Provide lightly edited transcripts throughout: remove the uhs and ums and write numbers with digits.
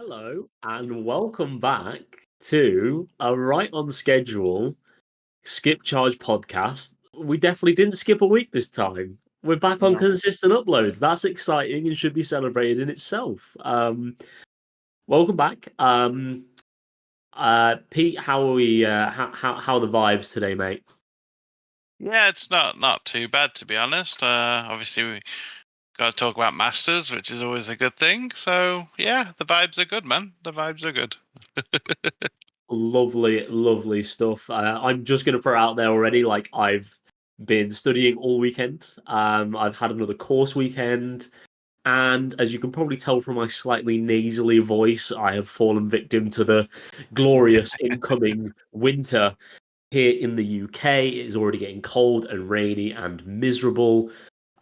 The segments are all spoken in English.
Hello and welcome back to a right on schedule Skip Charge podcast. We definitely didn't skip a week this time. We're back on No. consistent uploads. That's exciting and should be celebrated in itself. Welcome back. Pete, how are we? How are the vibes today, mate? Yeah, it's not too bad to be honest. Obviously we got to talk about Masters, which is always a good thing. So yeah, the vibes are good, man. The vibes are good. Lovely, lovely stuff. I'm just going to throw out there already. Like I've been studying all weekend. I've had another course weekend. And as you can probably tell from my slightly nasally voice, I have fallen victim to the glorious incoming winter here in the UK. It is already getting cold and rainy and miserable.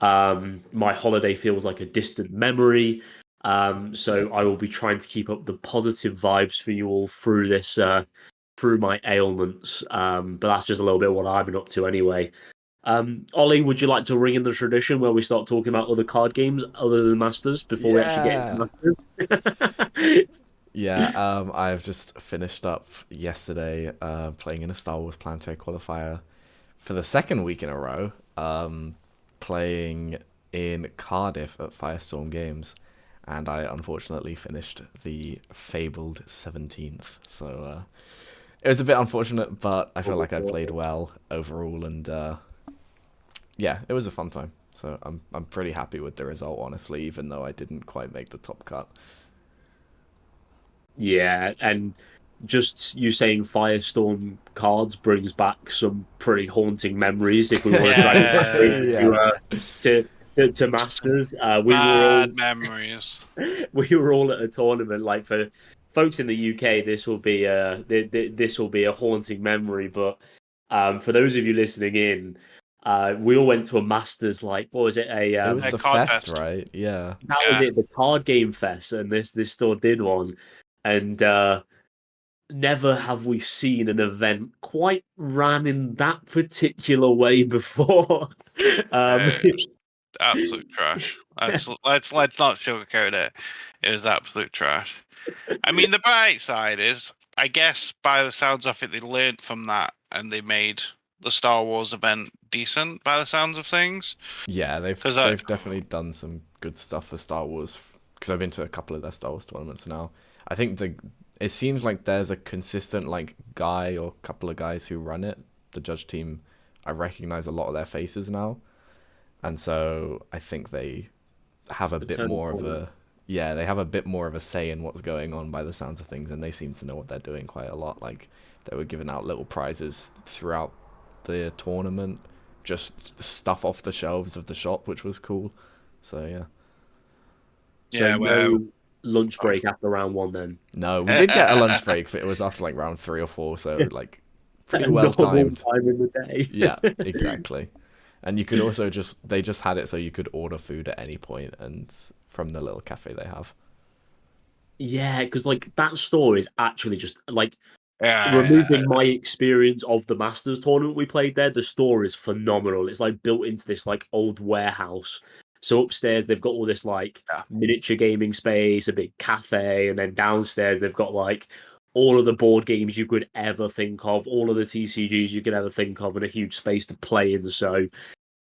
My holiday feels like a distant memory. So I will be trying to keep up the positive vibes for you all through this, through my ailments. But that's just a little bit of what I've been up to anyway. Ollie, would you like to ring in the tradition where we start talking about other card games other than Masters before we actually get Yeah. into Masters? Yeah, I've just finished up yesterday playing in a Star Wars Planetary Qualifier for the second week in a row, playing in Cardiff at Firestorm Games, and I unfortunately finished the fabled 17th. So it was a bit unfortunate, but I feel like I played well overall, and yeah, it was a fun time. So I'm pretty happy with the result, honestly, even though I didn't quite make the top cut. Yeah, and just you saying Firestorm cards brings back some pretty haunting memories. If we want to drag it back Yeah, to Masters, bad memories. we were all at a tournament. Like for folks in the UK, this will be this will be a haunting memory. But for those of you listening in, we all went to a Masters. Like what was it? It was A the card fest, fest. right? Yeah. That was Yeah. it, the card game fest, and this store did one, and never have we seen an event quite ran in that particular way before. um, Absolute trash. Let's not sugarcoat it. It was absolute trash. I mean, the bright side is, I guess, by the sounds of it, they learned from that and they made the Star Wars event decent. By the sounds of things, Yeah, because they've definitely done some good stuff for Star Wars because I've been to a couple of their Star Wars tournaments now. I think it seems like there's a consistent like guy or couple of guys who run it. The judge team, I recognize a lot of their faces now, and so I think they have a bit more of a they have a bit more of a say in what's going on by the sounds of things, and they seem to know what they're doing quite a lot. Like they were giving out little prizes throughout the tournament, just stuff off the shelves of the shop, which was cool. So yeah. so yeah, well, no lunch break after round one then. No, we did get a lunch break, but it was after like round 3 or 4, so like pretty A well normal timed. time in the day. Yeah, exactly. And you could also they just had it so you could order food at any point and from the little cafe they have. Yeah, because like that store is actually just like yeah, removing my experience of the Masters tournament we played there, the store is phenomenal. It's like built into this like old warehouse. So upstairs they've got all this like yeah, miniature gaming space, a big cafe, and then downstairs they've got like all of the board games you could ever think of, all of the TCGs you could ever think of, and a huge space to play in. So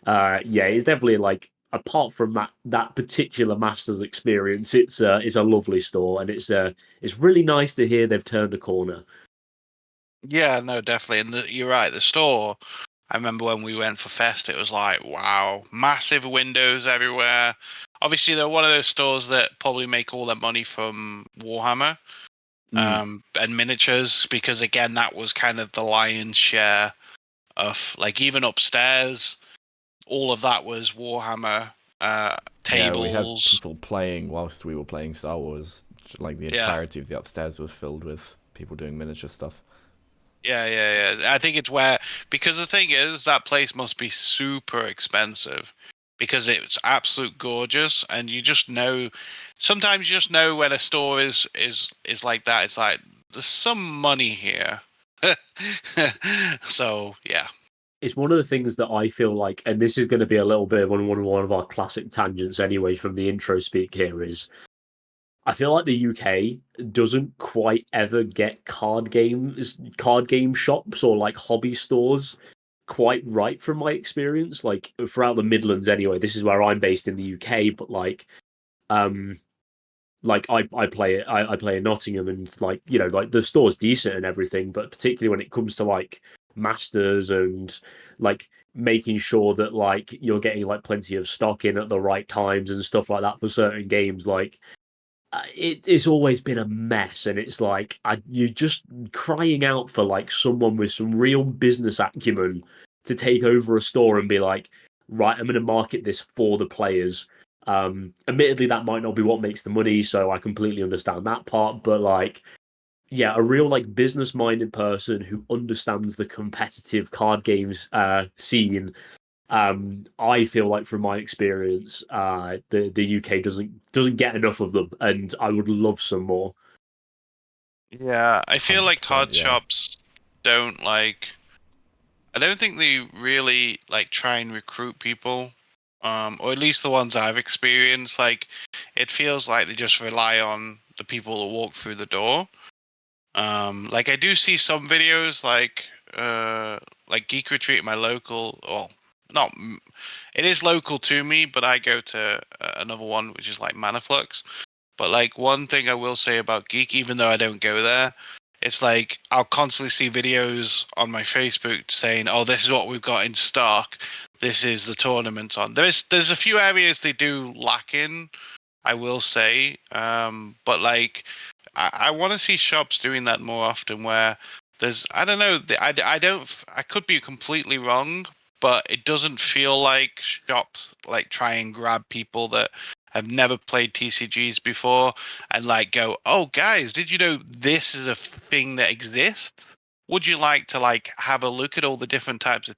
yeah, it's definitely like apart from that particular Masters experience, it's a lovely store, and it's really nice to hear they've turned a corner. yeah. No, definitely. And you're right. The store. I remember when we went for Fest, it was like, wow, massive windows everywhere. Obviously, they're one of those stores that probably make all their money from Warhammer. And miniatures, because again, that was kind of the lion's share of like even upstairs, all of that was Warhammer Yeah, we had tables. people playing whilst we were playing Star Wars. Like the Yeah, entirety of the upstairs was filled with people doing miniature stuff. yeah. I think it's where, because the thing is, that place must be super expensive because it's absolute gorgeous, and you just know. Sometimes you just know when a store is like that. It's like there's some money here. So yeah. It's one of the things that I feel like, and this is going to be a little bit of one of our classic tangents anyway from the intro speak here, is I feel like the UK doesn't quite ever get card game shops or like hobby stores quite right from my experience. Like throughout the Midlands anyway, this is where I'm based in the UK, but um I play I play in Nottingham, and like, you know, like the store's decent and everything, but particularly when it comes to like masters and like making sure that like you're getting like plenty of stock in at the right times and stuff like that for certain games, like it's always been a mess, and it's like you're just crying out for like someone with some real business acumen to take over a store and be like, right, I'm going to market this for the players. Admittedly, that might not be what makes the money, so I completely understand that part. But like, yeah, a real like business-minded person who understands the competitive card games scene. I feel like from my experience, the UK doesn't get enough of them, and I would love some more. Yeah, I feel like 100%, card yeah. shops don't like. I don't think they really like try and recruit people, or at least the ones I've experienced. Like, it feels like they just rely on the people that walk through the door. Like I do see some videos like Geek Retreat, my local, or not. It is local to me, but I go to another one which is like Manaflux. But like one thing I will say about Geek, even though I don't go there, it's like I'll constantly see videos on my Facebook saying, "Oh, this is what we've got in stock. This is the tournament on." There's a few areas they do lack in, I will say, but like I want to see shops doing that more often. Where there's, I don't know, I don't, I could be completely wrong, but it doesn't feel like shops like try and grab people that have never played TCGs before and like go, "Oh guys, did you know this is a thing that exists? Would you like to like have a look at all the different types of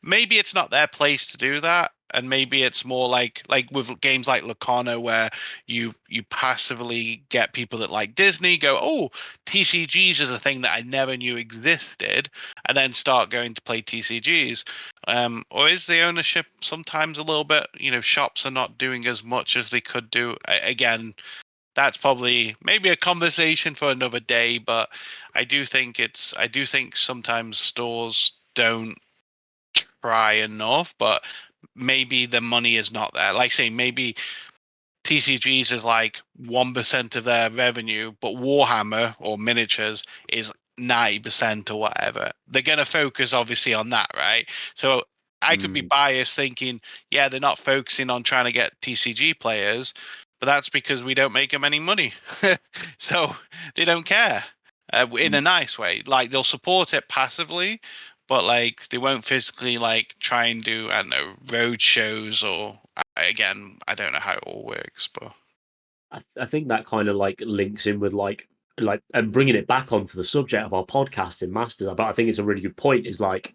maybe it's not their place to do that, and maybe it's more like with games like Locarno where you passively get people that like Disney go, "Oh, TCGs is a thing that I never knew existed," and then start going to play TCGs. Or is the ownership sometimes a little bit, shops are not doing as much as they could do? Again, that's probably maybe a conversation for another day, but I do think sometimes stores don't try enough, but maybe the money is not there. Like say maybe TCGs is like 1% of their revenue, but Warhammer or miniatures is 90% or whatever. They're gonna focus obviously on that, right? So I could be Mm. biased thinking, yeah, they're not focusing on trying to get TCG players, but that's because we don't make them any money. So they don't care in a nice way. Like they'll support it passively, but like they won't physically like try and do, I don't know, road shows or again, I don't know how it all works, but I think that kind of like links in with like and bringing it back onto the subject of our podcast in Masters. But I think it's a really good point. Is like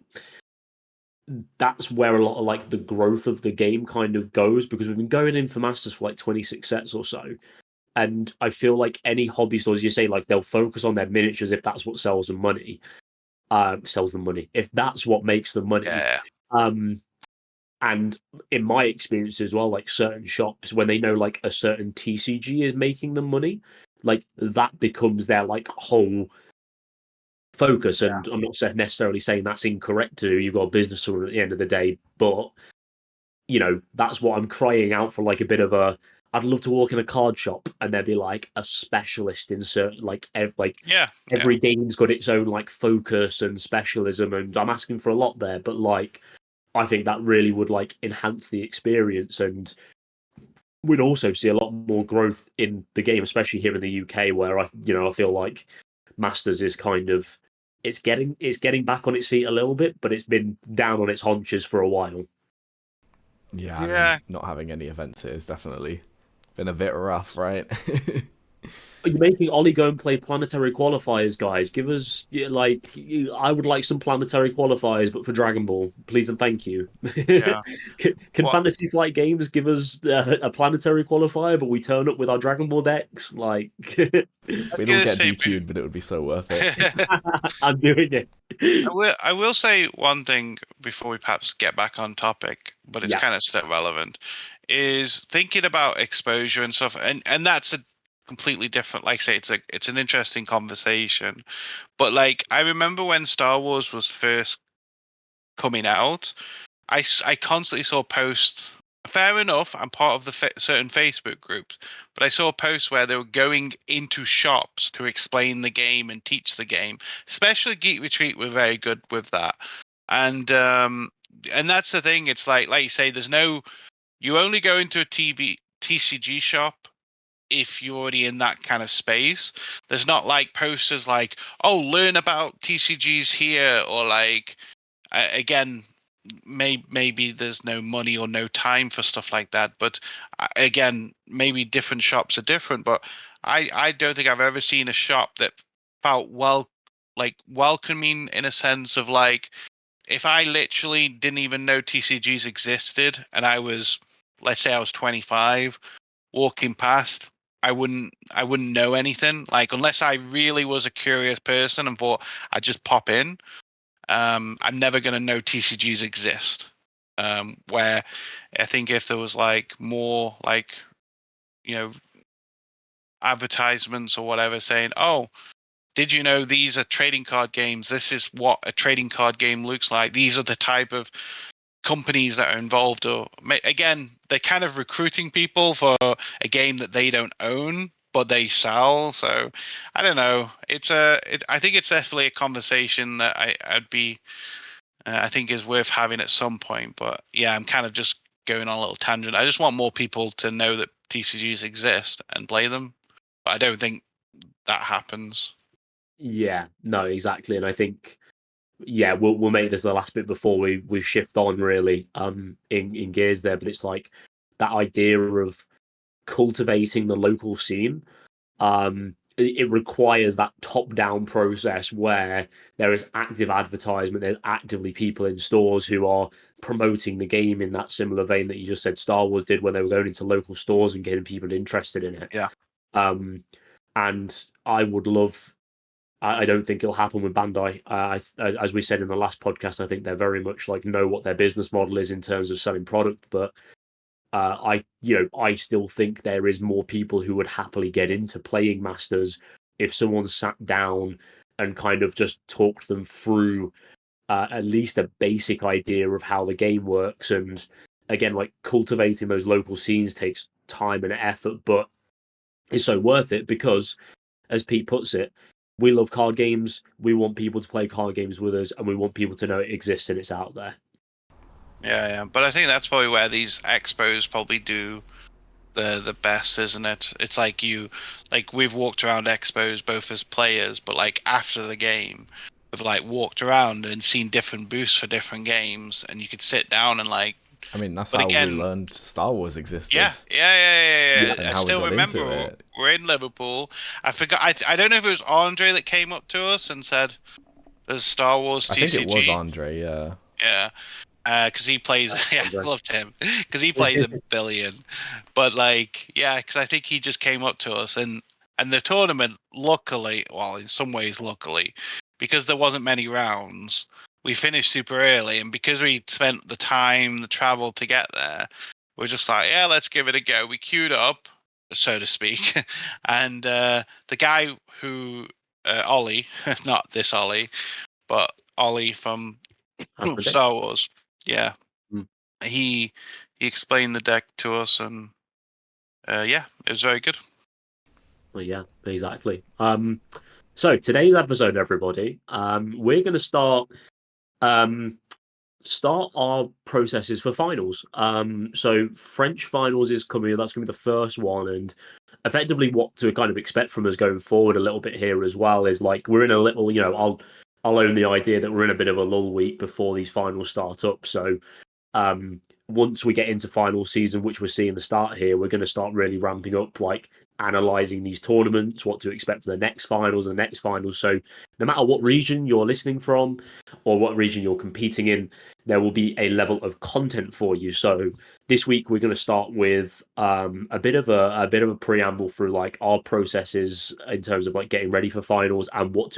that's where a lot of like the growth of the game kind of goes, because we've been going in for Masters for like 26 sets or so. And I feel like any hobby stores, you say like they'll focus on their miniatures if that's what sells them money. Sells them money. If that's what makes them money. yeah, Um, and in my experience as well, like certain shops, when they know like a certain TCG is making them money, like that becomes their like whole focus. And I'm not necessarily saying that's incorrect to do. You've got a business owner at the end of the day, but you know, that's what I'm crying out for, like a bit of a. I'd love to walk in a card shop and there'd be like a specialist in certain yeah, every game's got its own like focus and specialism, and I'm asking for a lot there, but like I think that really would like enhance the experience, and we'd also see a lot more growth in the game, especially here in the UK, where I feel like Masters is kind of it's getting back on its feet a little bit, but it's been down on its haunches for a while. Yeah, I mean, yeah. not having any events here has definitely been a bit rough, right? You're making Ollie go and play planetary qualifiers, guys. Give us I would like some planetary qualifiers, but for Dragon Ball, please and thank you. Yeah. Can What Fantasy Flight Games give us a planetary qualifier, but we turn up with our Dragon Ball decks? Like, I was We'd all gonna get say, DQ'd, but it would be so worth it. I'm doing it. I will say one thing before we perhaps get back on topic, but it's Yeah. kind of still relevant, is thinking about exposure and stuff, and that's a completely different. Like I say, it's an interesting conversation. But like I remember when Star Wars was first coming out, I constantly saw posts. Fair enough, I'm part of the certain Facebook groups, but I saw posts where they were going into shops to explain the game and teach the game. Especially Geek Retreat were very good with that, and that's the thing. It's like you say, there's no. You only go into a TCG shop if you're already in that kind of space. There's not like posters like, "Oh, learn about TCGs here," or like, again, maybe there's no money or no time for stuff like that. But again, maybe different shops are different. But I don't think I've ever seen a shop that felt welcoming in a sense of like, if I literally didn't even know TCGs existed and I was, let's say I was 25 walking past, I wouldn't know anything, like, unless I really was a curious person and thought I'd just pop in. I'm never going to know TCGs exist. Where I think if there was like more like, you know, advertisements or whatever saying, "Oh, did you know these are trading card games? This is what a trading card game looks like. These are the type of companies that are involved." Or again, they're kind of recruiting people for a game that they don't own but they sell. So I don't know. I think it's definitely a conversation that I'd be I think is worth having at some point. But yeah, I'm kind of just going on a little tangent. I just want more people to know that TCGs exist and play them. But I don't think that happens. Yeah, no, exactly. And I think, yeah, we'll make this the last bit before we shift on really in gears there. But it's like that idea of cultivating the local scene. It requires that top-down process where there is active advertisement, there's actively people in stores who are promoting the game in that similar vein that you just said Star Wars did when they were going into local stores and getting people interested in it. Yeah. And I would love. I don't think it'll happen with Bandai. As we said in the last podcast, I think they're very much like know what their business model is in terms of selling product, but I still think there is more people who would happily get into playing Masters if someone sat down and kind of just talked them through at least a basic idea of how the game works. And again, like cultivating those local scenes takes time and effort, but it's so worth it because, as Pete puts it, we love card games. We want people to play card games with us, and we want people to know it exists and it's out there. Yeah. But I think that's probably where these expos probably do the best, isn't it? It's like we've walked around expos both as players, but like after the game, we've like walked around and seen different booths for different games, and you could sit down and like. I mean, that's But how again, we learned Star Wars existed. Yeah. And I how we still got remember into it. we're in Liverpool. I forgot. I don't know if it was Andre that came up to us and said, "There's Star Wars TCG." I think it was Andre, yeah. Yeah. Because he plays, yeah, I Andre. loved him because he plays a billion. But like, yeah, because I think he just came up to us and the tournament, luckily, well, in some ways, luckily, because there wasn't many rounds, we finished super early, and because we spent the time, the travel to get there, we're just like, yeah, let's give it a go. We queued up, so to speak, and the guy who Ollie, not this Ollie, but Ollie from Star Wars. Yeah, Mm. he explained the deck to us, and yeah, it was very good. Well, yeah, exactly. So today's episode, everybody, we're going to start our processes for finals. So French finals is coming. That's going to be the first one, and effectively what to kind of expect from us going forward a little bit here as well is like we're in a little, I'll own the idea that we're in a bit of a lull week before these finals start up. So once we get into final season, which we're seeing the start here, we're going to start really ramping up, like analyzing these tournaments, what to expect for the next finals and the next finals. So no matter what region you're listening from or what region you're competing in, there will be a level of content for you. So this week we're going to start with a bit of a preamble through like our processes in terms of like getting ready for finals and what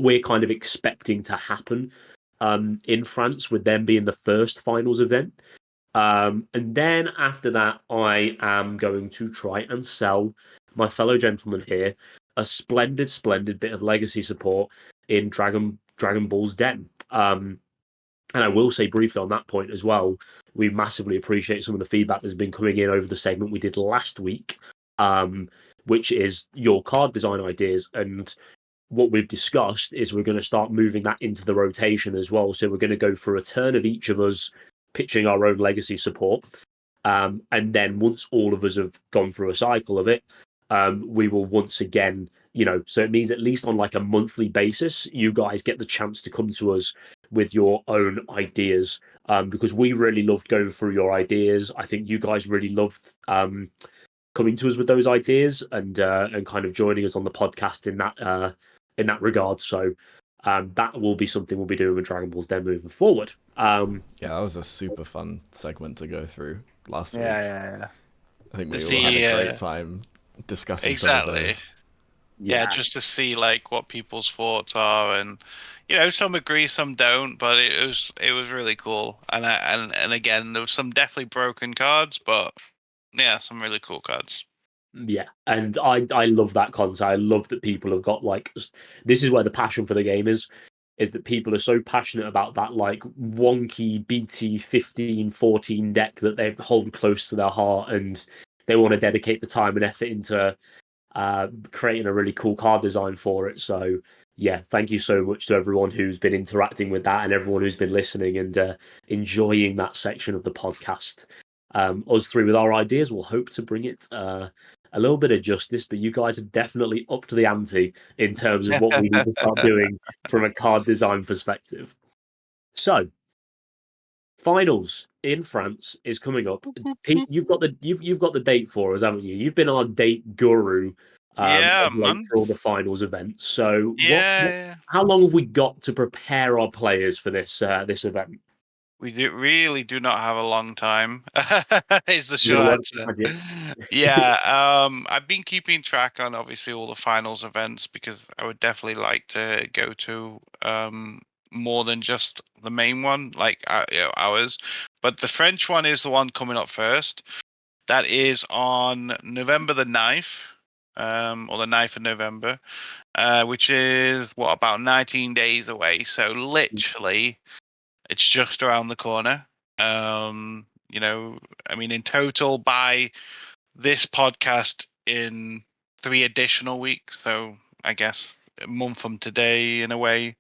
we're kind of expecting to happen in France, with them being the first finals event. And then after that, I am going to try and sell my fellow gentlemen here a splendid bit of legacy support in Dragon Ball's Den. And I will say briefly on that point as well, we massively appreciate some of the feedback that's been coming in over the segment we did last week, which is your card design ideas. And what we've discussed is we're going to start moving that into the rotation as well. So we're going to go for a turn of each of us pitching our own legacy support. And then once all of us have gone through a cycle of it, we will once again, so it means at least on like a monthly basis, you guys get the chance to come to us with your own ideas, because we really loved going through your ideas. I think you guys really loved coming to us with those ideas and kind of joining us on the podcast in that regard. So that will be something we'll be doing with Dragon Ball's Den moving forward. Yeah, that was a super fun segment to go through last week. Yeah. I think we all had a great time discussing some of those. Yeah, just to see like what people's thoughts are, and some agree, some don't, but it was really cool. And again, there was some definitely broken cards, but yeah, some really cool cards. Yeah, and I love that concept. I love that people have got like, this is where the passion for the game is that people are so passionate about that like wonky BT 15-14 deck that they hold close to their heart, and they want to dedicate the time and effort into creating a really cool card design for it. So yeah, thank you so much to everyone who's been interacting with that and everyone who's been listening and enjoying that section of the podcast. Us three with our ideas will hope to bring it a little bit of justice, but you guys have definitely upped the ante in terms of what we need to start doing from a card design perspective. So, finals in France is coming up. Pete, you've got the date for us, haven't you? You've been our date guru. Man. For all the finals events. So, yeah. How long have we got to prepare our players for this event? We really do not have a long time. Is the short answer. Yeah, I've been keeping track on obviously all the finals events because I would definitely like to go to more than just the main one, like ours. But the French one is the one coming up first. That is on November the 9th, or the 9th of November, which is about 19 days away. So literally, it's just around the corner. I mean, in total, by this podcast in 3 additional weeks. So I guess a month from today, in a way.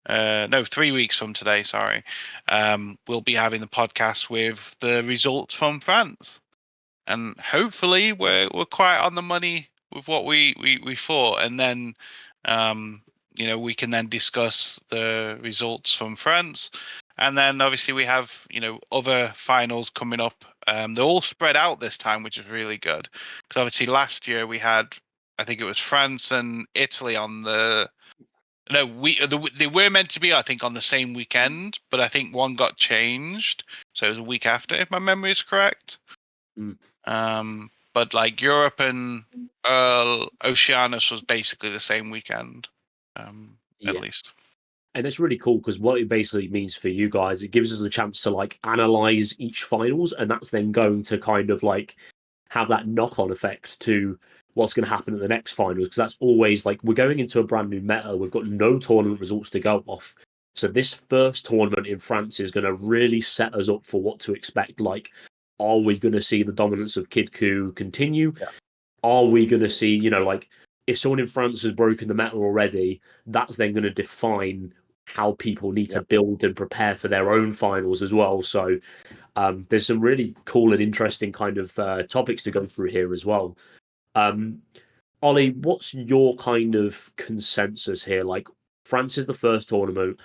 No, 3 weeks from today. Sorry. We'll be having the podcast with the results from France, and hopefully we're quite on the money with what we thought, and then we can then discuss the results from France, and then obviously we have other finals coming up. They're all spread out this time, which is really good, because obviously last year we had, I think it was France and Italy on the. No, they were meant to be, I think, on the same weekend, but I think one got changed, so it was a week after, if my memory is correct. But like Europe and Oceanus was basically the same weekend, at least. And it's really cool because what it basically means for you guys, it gives us a chance to like analyze each finals, and that's then going to kind of like have that knock-on effect to what's going to happen at the next finals, because that's always like we're going into a brand new meta. We've got no tournament results to go off. So this first tournament in France is going to really set us up for what to expect. Like, are we going to see the dominance of Kid Ku continue? Yeah. Are we going to see, like if someone in France has broken the meta already, that's then going to define how people need to build and prepare for their own finals as well. So there's some really cool and interesting kind of topics to go through here as well. Ollie, what's your kind of consensus here? Like, France is the first tournament.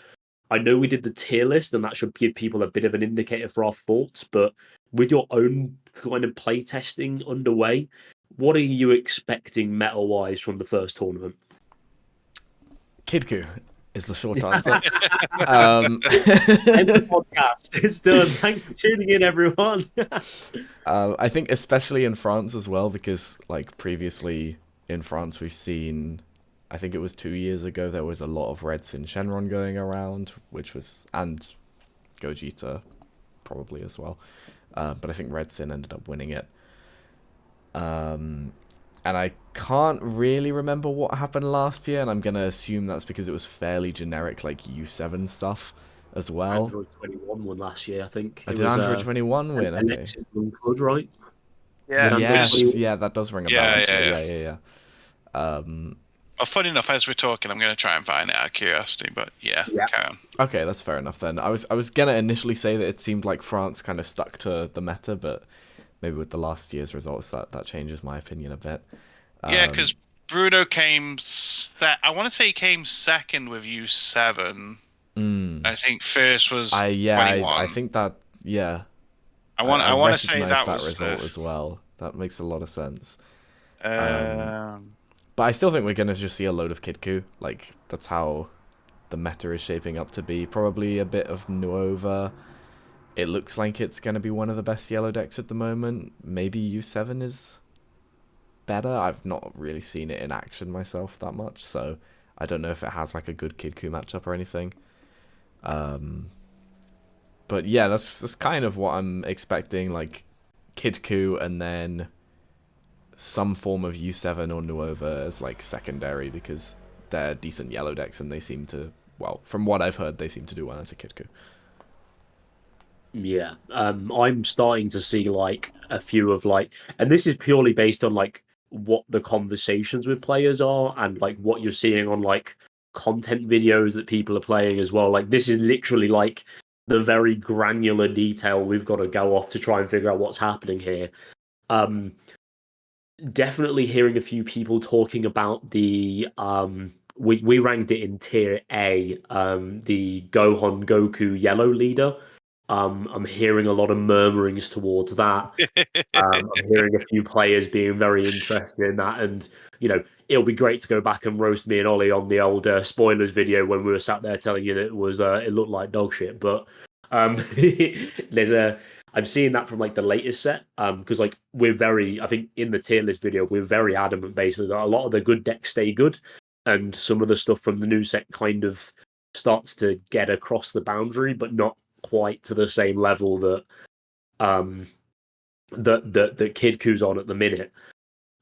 I know we did the tier list, and that should give people a bit of an indicator for our thoughts, but with your own kind of play testing underway, what are you expecting meta-wise from the first tournament? Kid Ku is the short answer. End the podcast. It's done. Thanks for tuning in, everyone. I think especially in France as well, because like previously in France we've seen, I think it was 2 years ago, there was a lot of Red Sin Shenron going around, and Gogeta probably as well. But I think Red Sin ended up winning it. and I can't really remember what happened last year, and I'm gonna assume that's because it was fairly generic, like U7 stuff as well. Android 21 won last year, I think. Oh, It did was Android 21 win? Okay. Alexis Lundqvist, right? Yeah, Did Android Yes, 21? yeah, that does ring a bell, yeah, actually. yeah. Yeah. Well, funny enough, as we're talking, I'm going to try and find it out of curiosity, but yeah, Yeah. carry on. Okay, that's fair enough then. I was gonna initially say that it seemed like France kind of stuck to the meta, but maybe with the last year's results, that changes my opinion a bit. Yeah, because Bruno came. I want to say he came second with U7. I think first was 21. I think that I I want to say recognize that that was result as well. That makes a lot of sense. the. But I still think we're gonna just see a load of Kidku. Like that's how the meta is shaping up to be. Probably a bit of Nuova. It looks like it's gonna be one of the best yellow decks at the moment. Maybe U7 is better. I've not really seen it in action myself that much, so I don't know if it has like a good Kidku matchup or anything. But yeah, that's kind of what I'm expecting. Like Kidku and then some form of U7 or Nuova as like secondary because they're decent yellow decks and they seem to, well, from what I've heard, they seem to do well as a Kidku. Yeah. I'm starting to see like a few of like, and this is purely based on like what the conversations with players are and like what you're seeing on like content videos that people are playing as well. Like this is literally like the very granular detail we've got to go off to try and figure out what's happening here. Definitely hearing a few people talking about the we ranked it in tier A, the Gohan Goku yellow leader. I'm hearing a lot of murmurings towards that. I'm hearing a few players being very interested in that, and it'll be great to go back and roast me and Ollie on the old spoilers video when we were sat there telling you that it was it looked like dog shit. But there's a I'm seeing that from like the latest set, because like I think in the tier list video we're very adamant basically that a lot of the good decks stay good, and some of the stuff from the new set kind of starts to get across the boundary, but not quite to the same level that that Kid Ku's on at the minute.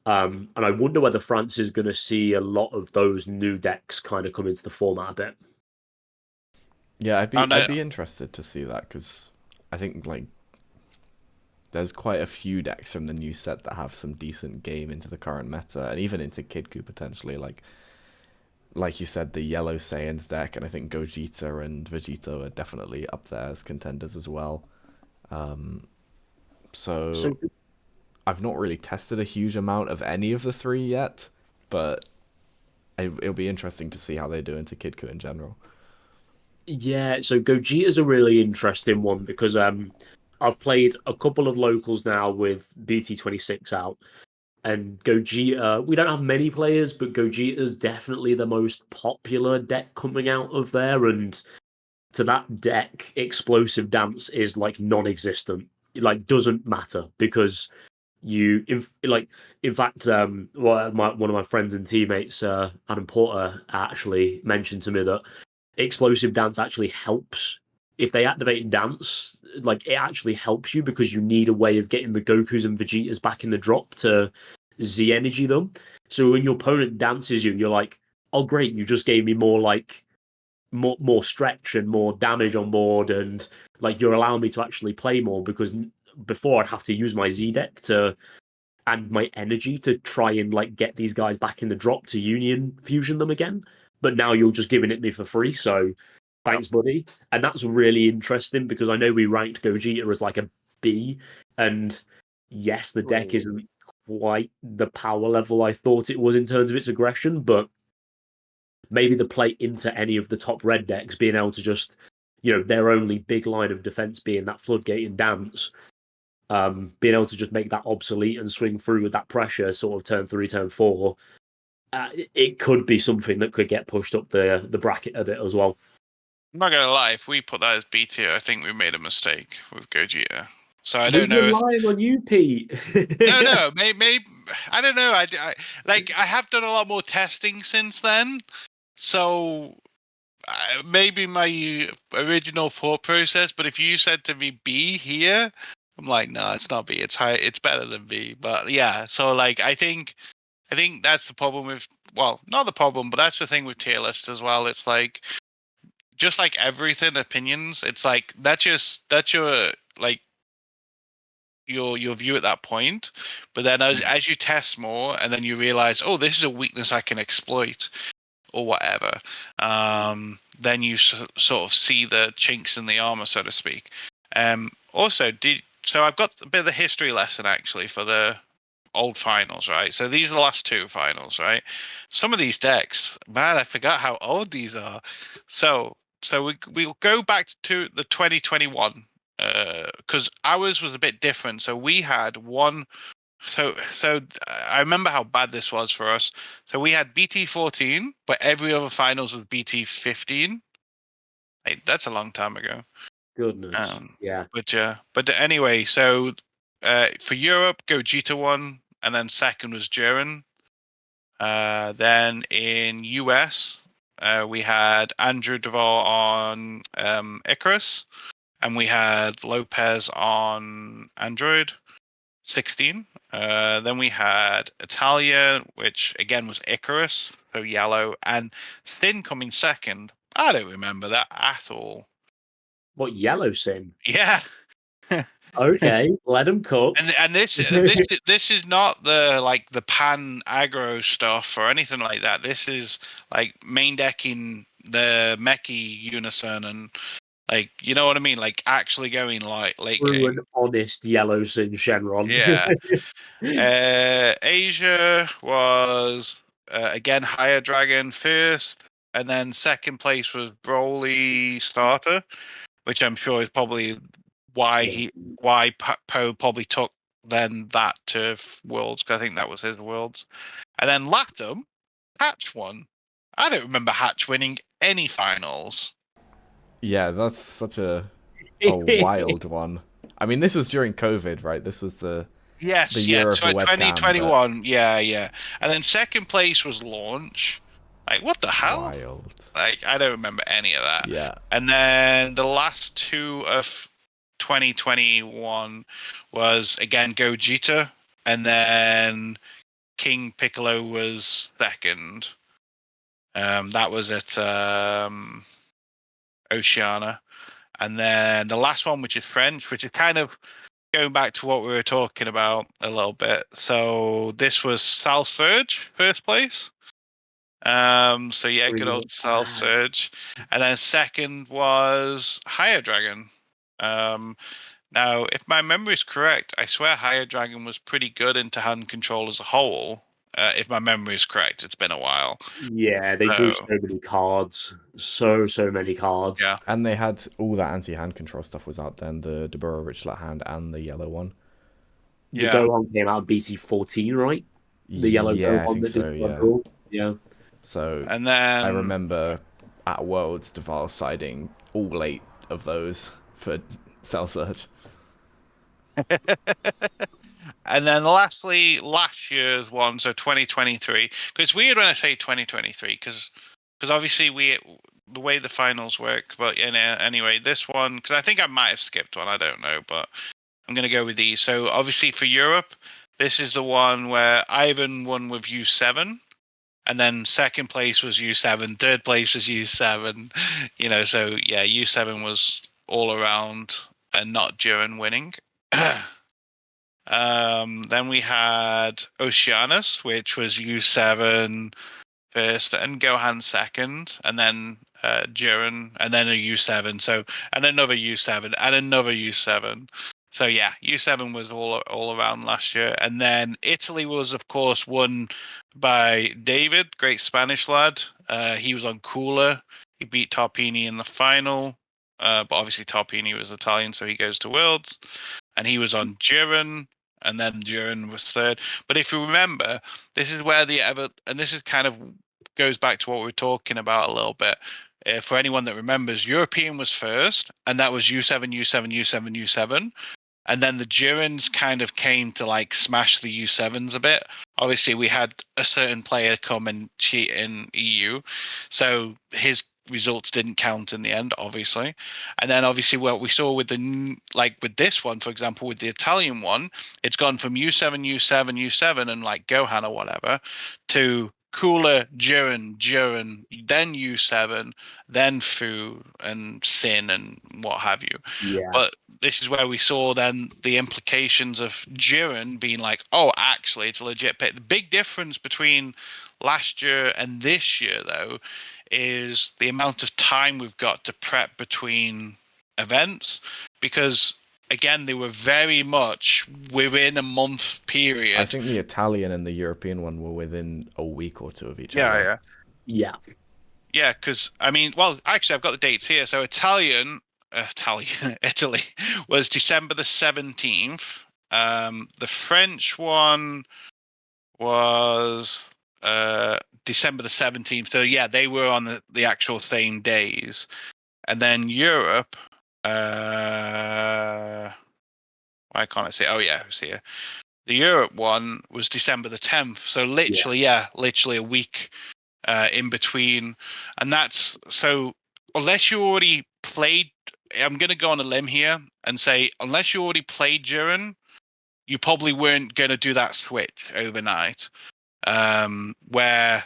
And I wonder whether France is going to see a lot of those new decks kind of come into the format a bit. Yeah, I'd be interested to see that because I think like there's quite a few decks from the new set that have some decent game into the current meta and even into Kidku potentially. Like you said, the yellow Saiyans deck, and I think Gogeta and Vegeta are definitely up there as contenders as well. So I've not really tested a huge amount of any of the three yet, but it'll be interesting to see how they do into Kidku in general. Yeah, so Gogeta's a really interesting one because I've played a couple of locals now with BT26 out, and Gogeta, we don't have many players, but Gogeta's definitely the most popular deck coming out of there, and to that deck, Explosive Dance is like non-existent. Like doesn't matter because in fact, one of my friends and teammates, Adam Porter, actually mentioned to me that Explosive Dance actually helps if they activate Dance. Like it actually helps you because you need a way of getting the Gokus and Vegetas back in the drop to Z energy them. So when your opponent dances you, you're like, oh great, you just gave me more like more stretch and more damage on board, and like you're allowing me to actually play more because before I'd have to use my Z deck to and my energy to try and like get these guys back in the drop to union fusion them again. But now you're just giving it me for free, so thanks, buddy. And that's really interesting because I know we ranked Gogeta as like a B, and yes, the deck isn't quite the power level I thought it was in terms of its aggression, but maybe the play into any of the top red decks being able to just, their only big line of defense being that floodgate and dance, being able to just make that obsolete and swing through with that pressure sort of turn 3, turn 4, it could be something that could get pushed up the bracket a bit as well. I'm not gonna lie, if we put that as B tier, I think we made a mistake with Gogeta. So I don't know. We're lying on you, Pete. No, maybe I don't know. I have done a lot more testing since then, so maybe my original thought process. But if you said to me B here, I'm like, no, it's not B. It's high. It's better than B. But yeah, so like I think I think that's the problem with, well, not the problem, but that's the thing with tier lists as well. It's like, just like everything, opinions. It's like that's your like your view at that point. But then as you test more, and then you realize, oh, this is a weakness I can exploit, or whatever. Then you sort of see the chinks in the armor, so to speak. Also, so I've got a bit of the history lesson actually for the old finals, right? So these are the last two finals, right? Some of these decks, man, I forgot how old these are. So we'll go back to the 2021 because ours was a bit different. So we had one. So I remember how bad this was for us. So we had BT14, but every other finals was BT15. Hey, that's a long time ago. Goodness. Yeah. But anyway, so for Europe, Gogeta won, and then second was Jiren. Then in US, we had Andrew Duval on Icarus, and we had Lopez on Android 16. Then we had Italia, which again was Icarus, so yellow, and Thin coming second. I don't remember that at all. What, Yellow Sin? Yeah. Okay, let him cook. And this is not the pan aggro stuff or anything like that. This is like main decking the Meki Unison and like, you know what I mean, like actually going like late True game. and honest Yellow Sin Shenron. Yeah. Asia was again Higher Dragon first, and then second place was Broly Starter, which I'm sure is probably why Poe probably took then that to Worlds, because I think that was his Worlds. And then Latham, Hatch won. I don't remember Hatch winning any finals. Yeah, that's such a wild one. I mean, this was during COVID, right? This was the Yes, year of the webcam. 2021, yeah. And then second place was Launch. Like, what the hell? Wild. Like, I don't remember any of that. Yeah. And then the last two of 2021 was again Gogeta, and then King Piccolo was second. That was at Oceania. And then the last one, which is French, which is kind of going back to what we were talking about a little bit. So this was Sal Surge, first place. So yeah, good old Sal Surge. And then second was Higher Dragon. Now, if my memory is correct, I swear Higher Dragon was pretty good into hand control as a whole. If my memory is correct, it's been a while. Yeah, they drew so many cards. So many cards. Yeah. And they had all that anti-hand control stuff was out then, the Dabura Richlet hand and the yellow one. The Gohan came out BT14, right? The yellow Gohan. I think so, yeah. So and then I remember at Worlds Duval siding all 8 of those for Cell Surge. And then lastly, last year's one, so 2023. Because it's weird when I say 2023, because obviously the way the finals work. But anyway, this one, because I think I might have skipped one, I don't know, but I'm going to go with these. So obviously for Europe, this is the one where Ivan won with U7. And then second place was U7, third place was U7. So yeah, U7 was all around and not Jiren winning. Then we had Oceanus, which was U7 first, and Gohan second, and then Jiren, and then a U7. So, and another U7, and another U7. So yeah, U7 was all around last year, and then Italy was of course won by David, great Spanish lad. He was on Cooler. He beat Tarpini in the final, but obviously Tarpini was Italian, so he goes to Worlds, and he was on Jiren. And then Jiren was third. But if you remember, this is where and this is kind of goes back to what we were talking about a little bit. For anyone that remembers, European was first, and that was U7, U7, U7, U7. And then the Jirens kind of came to like smash the U7s a bit. Obviously, we had a certain player come and cheat in EU, so his results didn't count in the end, obviously. And then obviously what we saw with with this one, for example, with the Italian one, it's gone from U7, U7, U7, and like Gohan or whatever, to Cooler, Jiren, then U7, then Fu and Sin and what have you. Yeah. But this is where we saw then the implications of Jiren being like, oh, actually, it's a legit pick. The big difference between last year and this year, though, is the amount of time we've got to prep between events, because again, they were very much within a month period. I think the Italian and the European one were within a week or two of each other. Yeah, because I mean, well, actually, I've got the dates here. So Italy was December the 17th. The French one was December the 17th. So yeah, they were on the actual same days. And then Europe, why can't I say? Oh yeah, it's here. The Europe one was December the 10th. So literally a week in between. And that's so unless you already played, I'm going to go on a limb here and say, unless you already played Jiren, you probably weren't going to do that switch overnight. Where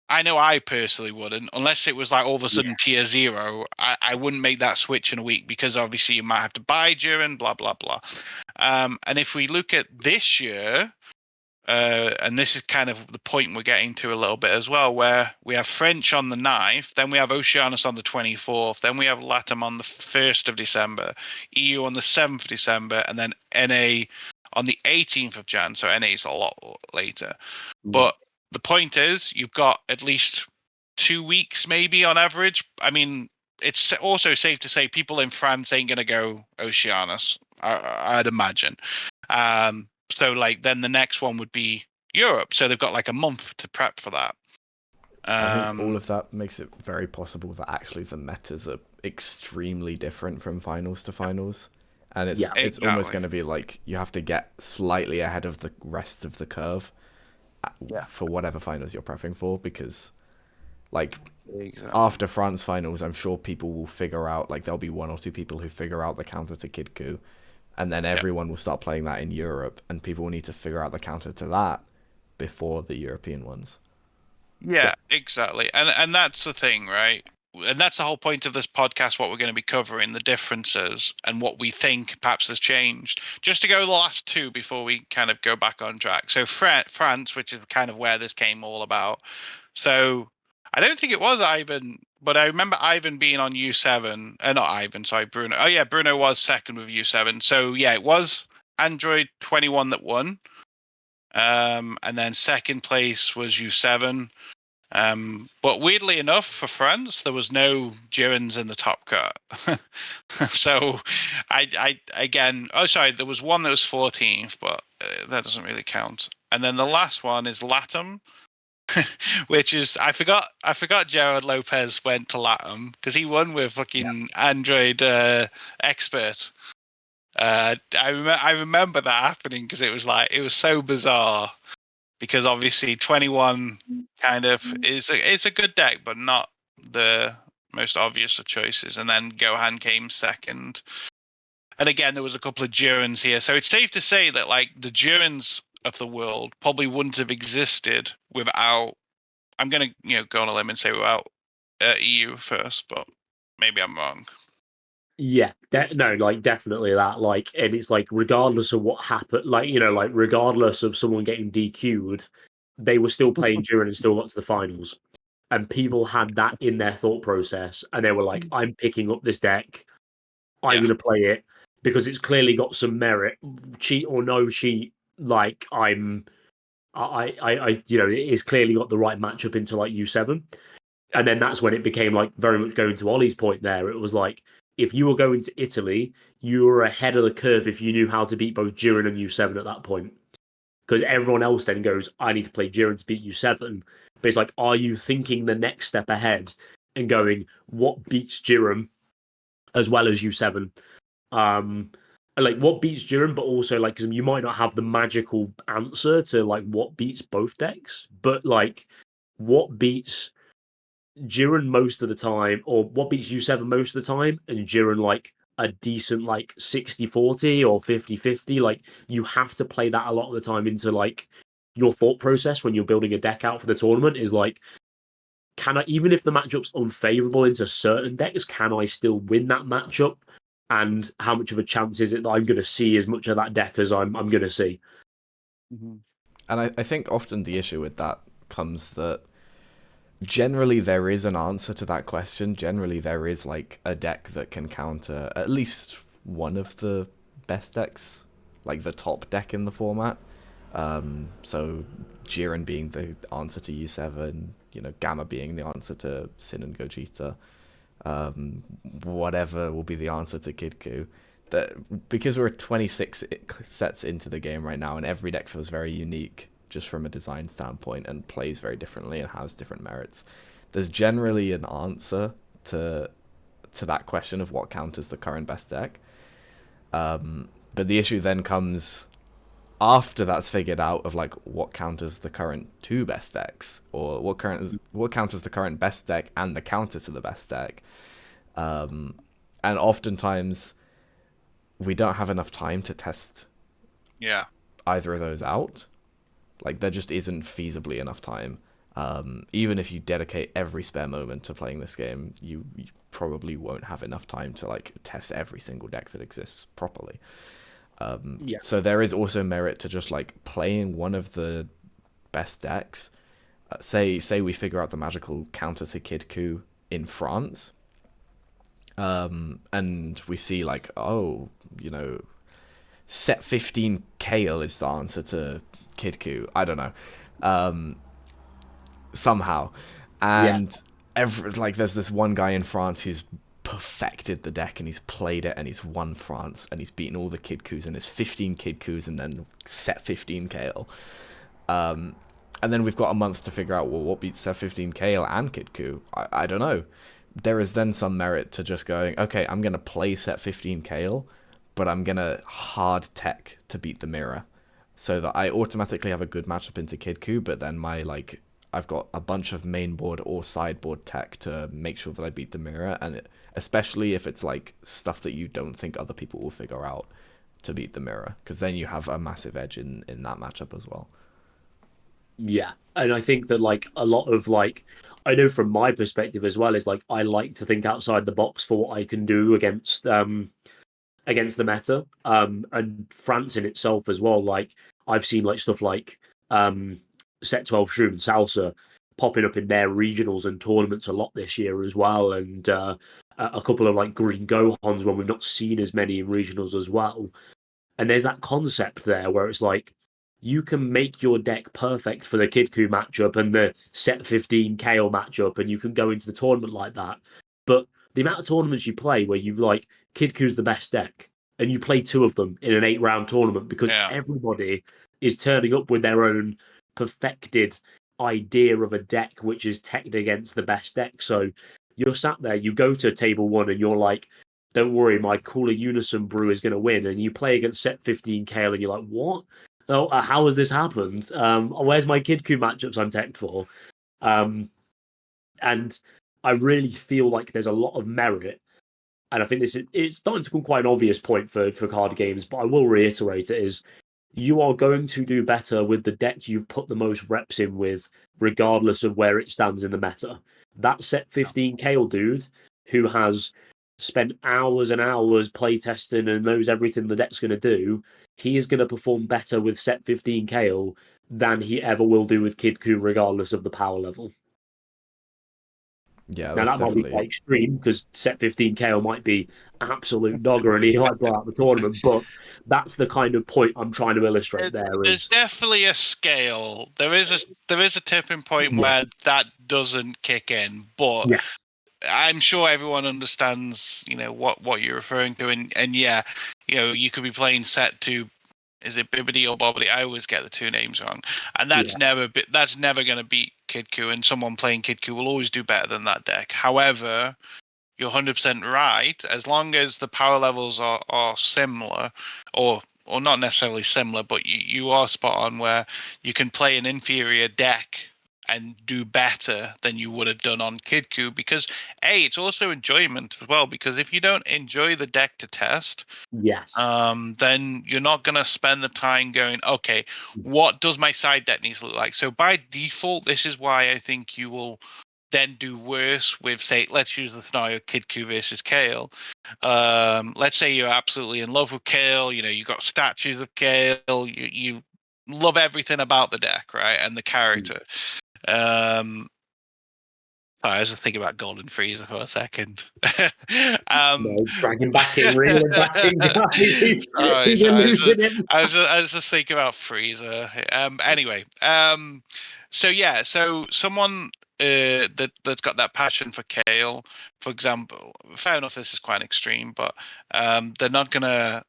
I know I personally wouldn't, unless it was like all of a sudden tier 0. I wouldn't make that switch in a week, because obviously you might have to buy Jiren, blah blah blah. And if we look at this year, and this is kind of the point we're getting to a little bit as well, where we have French on the 9th, then we have Oceanus on the 24th, then we have LATAM on the 1st of December, EU on the 7th of December, and then NA on the 18th of Jan. So NA is a lot later. But the point is, you've got at least 2 weeks maybe on average. I mean, it's also safe to say people in France ain't going to go Oceanus, I'd imagine. So like then the next one would be Europe. So they've got like a month to prep for that. I think all of that makes it very possible that actually the metas are extremely different from finals to finals. And it's almost going to be like you have to get slightly ahead of the rest of the curve for whatever finals you're prepping for, because like after France finals, I'm sure people will figure out, like there'll be 1 or 2 people who figure out the counter to Kid Ku, and then everyone will start playing that in Europe, and people will need to figure out the counter to that before the European ones. Yeah, exactly. And that's the thing, right? And that's the whole point of this podcast, what we're going to be covering, the differences and what we think perhaps has changed. Just to go the last 2 before we kind of go back on track. So France, which is kind of where this came all about. So I don't think it was Ivan, but I remember Ivan being on U7. Not Ivan, sorry, Bruno. Oh yeah, Bruno was second with U7. So yeah, it was Android 21 that won. And then second place was U7. But weirdly enough, for France, there was no Jirens in the top cut. So I again, there was one that was 14th, but that doesn't really count. And then the last one is LATAM, which is I forgot Gerard Lopez went to LATAM because he won with fucking Android Expert. I remember that happening because it was so bizarre. Because obviously 21 kind of is a good deck, but not the most obvious of choices. And then Gohan came second. And again, there was a couple of Jirens here. So it's safe to say that like the Jirens of the world probably wouldn't have existed without, I'm going to go on a limb and say without EU first, but maybe I'm wrong. Yeah, definitely that. Like, and it's like, regardless of what happened, regardless of someone getting DQ'd, they were still playing Jiren and still got to the finals. And people had that in their thought process, and they were like, "I'm picking up this deck. I'm going to play it because it's clearly got some merit, cheat or no cheat. Like, it's clearly got the right matchup into like U7." And then that's when it became like very much going to Ollie's point there. It was like, if you were going to Italy, you were ahead of the curve if you knew how to beat both Jiren and U7 at that point. Because everyone else then goes, I need to play Jiren to beat U7. But it's like, are you thinking the next step ahead and going, what beats Jiren as well as U7? Like, what beats Jiren, but also, like, because you might not have the magical answer to, like, what beats both decks. But, like, what beats Jiren most of the time, or what beats U7 most of the time, and Jiren like a decent like 60-40 or 50-50. Like you have to play that a lot of the time into like your thought process when you're building a deck out for the tournament is like, can I, even if the matchup's unfavorable into certain decks, can I still win that matchup? And how much of a chance is it that I'm going to see as much of that deck as I'm going to see? Mm-hmm. And I think often the issue with that comes that generally there is an answer to that question. Generally there is like a deck that can counter at least one of the best decks, like the top deck in the format. So Jiren being the answer to U7, Gamma being the answer to Sin and Gogeta, whatever will be the answer to Kid Ku. That because we're 26 sets into the game right now, and every deck feels very unique just from a design standpoint and plays very differently and has different merits. There's generally an answer to that question of what counters the current best deck. But the issue then comes after that's figured out of like what counters the current two best decks, or what counters the current best deck and the counter to the best deck. And oftentimes we don't have enough time to test either of those out. Like there just isn't feasibly enough time. Even if you dedicate every spare moment to playing this game, you probably won't have enough time to like test every single deck that exists properly. So there is also merit to just like playing one of the best decks. Say we figure out the magical counter to Kid Ku in France, and we see like, set 15 Kale is the answer to Kid Ku. I don't know, somehow, and there's this one guy in France who's perfected the deck and he's played it and he's won France and he's beaten all the Kid Kus and there's 15 Kid Kus and then set 15 Kale. And then we've got a month to figure out, well, what beats set 15 Kale and Kid Ku? I don't know. There is then some merit to just going, okay, I'm going to play set 15 Kale, but I'm going to hard tech to beat the mirror so that I automatically have a good matchup into Kid Ku, but then I've got a bunch of mainboard or sideboard tech to make sure that I beat the mirror, and especially if it's like stuff that you don't think other people will figure out to beat the mirror, because then you have a massive edge in that matchup as well. Yeah, and I think that like a lot of like, I know from my perspective as well is like I like to think outside the box for what I can do against the meta, and France in itself as well. Like I've seen like stuff like Set 12 Shroom and Salsa popping up in their regionals and tournaments a lot this year as well, and a couple of like Green Gohans when we've not seen as many in regionals as well. And there's that concept there where it's like you can make your deck perfect for the Kid Ku matchup and the set 15 Kale matchup, and you can go into the tournament like that. But the amount of tournaments you play where you like Kid Ku's the best deck, and you play two of them in an 8-round tournament because everybody is turning up with their own perfected idea of a deck which is teched against the best deck. So you're sat there, you go to table one and you're like, don't worry, my Cooler Unison brew is going to win. And you play against set 15 Kale and you're like, what? Oh, how has this happened? Where's my Kid Ku matchups I'm teched for? And I really feel like there's a lot of merit. And I think it's starting to become quite an obvious point for card games, but I will reiterate it is you are going to do better with the deck you've put the most reps in with, regardless of where it stands in the meta. That set 15 Kale dude who has spent hours and hours playtesting and knows everything the deck's going to do, he is going to perform better with set 15 Kale than he ever will do with Kid Ku, regardless of the power level. Yeah, now that might be quite extreme because set 15 Kale might be absolute dogger and he might blow out the tournament, but that's the kind of point I'm trying to illustrate there. There's definitely a scale. There is a tipping point where that doesn't kick in, but I'm sure everyone understands, what you're referring to, and you could be playing set to, is it Bibbidi or Bobbidi? I always get the two names wrong, and that's never going to beat Kid Ku, and someone playing Kid Ku will always do better than that deck. However, you're 100% right. As long as the power levels are similar, or not necessarily similar, but you are spot on where you can play an inferior deck and do better than you would have done on Kidku, because it's also enjoyment as well, because if you don't enjoy the deck to test, Yes. then you're not going to spend the time going, okay, what does my side deck needs to look like? So by default, this is why I think you will then do worse with, say, let's use the scenario Kidku versus Kale. Let's say you're absolutely in love with Kale, you got statues of Kale, you love everything about the deck, right? And the character. Sorry, I was just thinking about Golden Freezer for a second. No, drag him back in, reel him back in, guys. He's sorry. losing him. I was just thinking about Freezer. Anyway, so someone that's got that passion for Kale, for example, fair enough. This is quite extreme, but they're gonna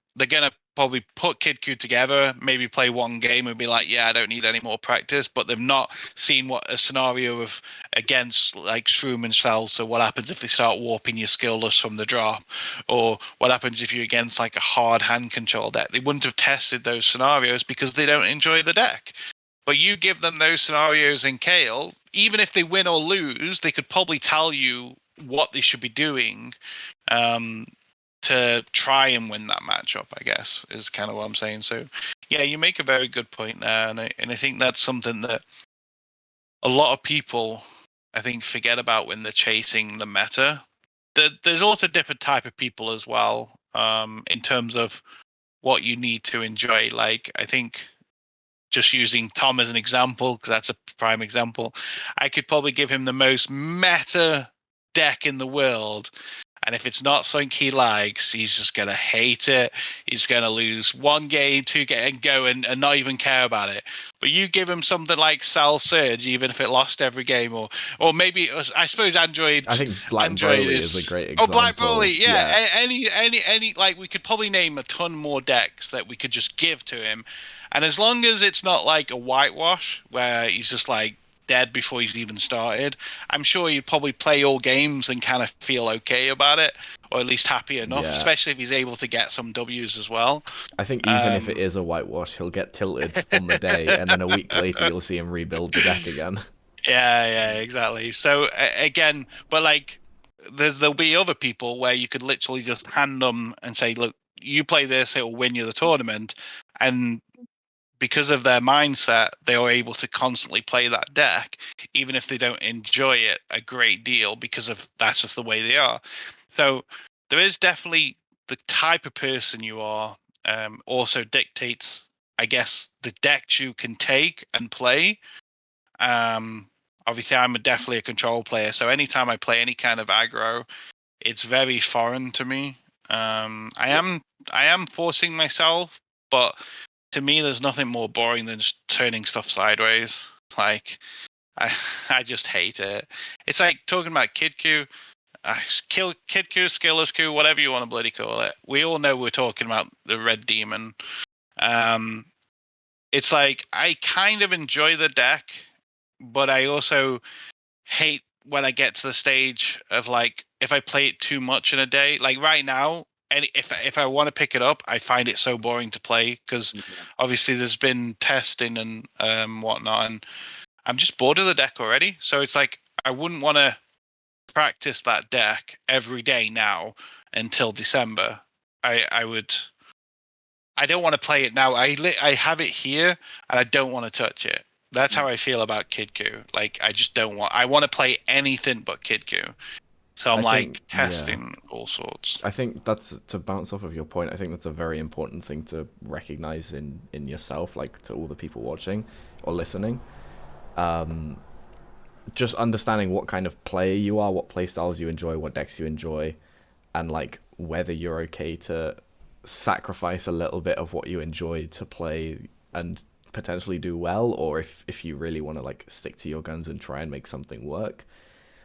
probably put Kidku together, maybe play one game and be like, yeah, I don't need any more practice, but they've not seen what a scenario of against like Shroom and Shell. So what happens if they start warping your skill list from the drop, or what happens if you're against like a hard hand control deck? They wouldn't have tested those scenarios because they don't enjoy the deck. But you give them those scenarios in Kale, even if they win or lose, they could probably tell you what they should be doing to try and win that matchup, I guess, is kind of what I'm saying. So, yeah, you make a very good point there. And I think that's something that a lot of people, I think, forget about when they're chasing the meta. There's also different type of people as well, in terms of what you need to enjoy. Like, I think just using Tom as an example, because that's a prime example, I could probably give him the most meta deck in the world. And if it's not something he likes, he's just going to hate it. He's going to lose one game, two game, and go and not even care about it. But you give him something like Sal Surge, even if it lost every game, or maybe, I suppose Android. I think Black Android Broly is a great example. Oh, Black Broly, yeah. Any, like, we could probably name a ton more decks that we could just give to him. And as long as it's not like a whitewash where he's just like dead before he's even started, I'm sure he'd probably play all games and kind of feel okay about it, or at least happy enough, especially if he's able to get some Ws as well. I think even if it is a whitewash, he'll get tilted on the day, and then a week later you'll see him rebuild the deck again. Yeah, exactly. So again, but like, there'll be other people where you could literally just hand them and say, look, you play this, it'll win you the tournament, and because of their mindset, they are able to constantly play that deck, even if they don't enjoy it a great deal, because of that's just the way they are. So there is definitely the type of person you are, also dictates, I guess, the decks you can take and play. Obviously, I'm definitely a control player, so anytime I play any kind of aggro, it's very foreign to me. I am forcing myself, but to me, there's nothing more boring than just turning stuff sideways. Like, I just hate it. It's like talking about Kidku, Kidku, Skiller's Coup, whatever you want to bloody call it. We all know we're talking about the Red Demon. It's like, I kind of enjoy the deck, but I also hate when I get to the stage of, like, if I play it too much in a day. Like right now, and if I want to pick it up, I find it so boring to play, because obviously there's been testing and whatnot, and I'm just bored of the deck already. So it's like, I wouldn't want to practice that deck every day now until December. I don't want to play it now. I have it here and I don't want to touch it. That's how I feel about Kidku. Like, I want to play anything but Kidku. So I'm testing all sorts. I think that's, to bounce off of your point, I think that's a very important thing to recognize in yourself, like, to all the people watching or listening. Just understanding what kind of player you are, what play styles you enjoy, what decks you enjoy, and like whether you're okay to sacrifice a little bit of what you enjoy to play and potentially do well, or if you really want to like stick to your guns and try and make something work.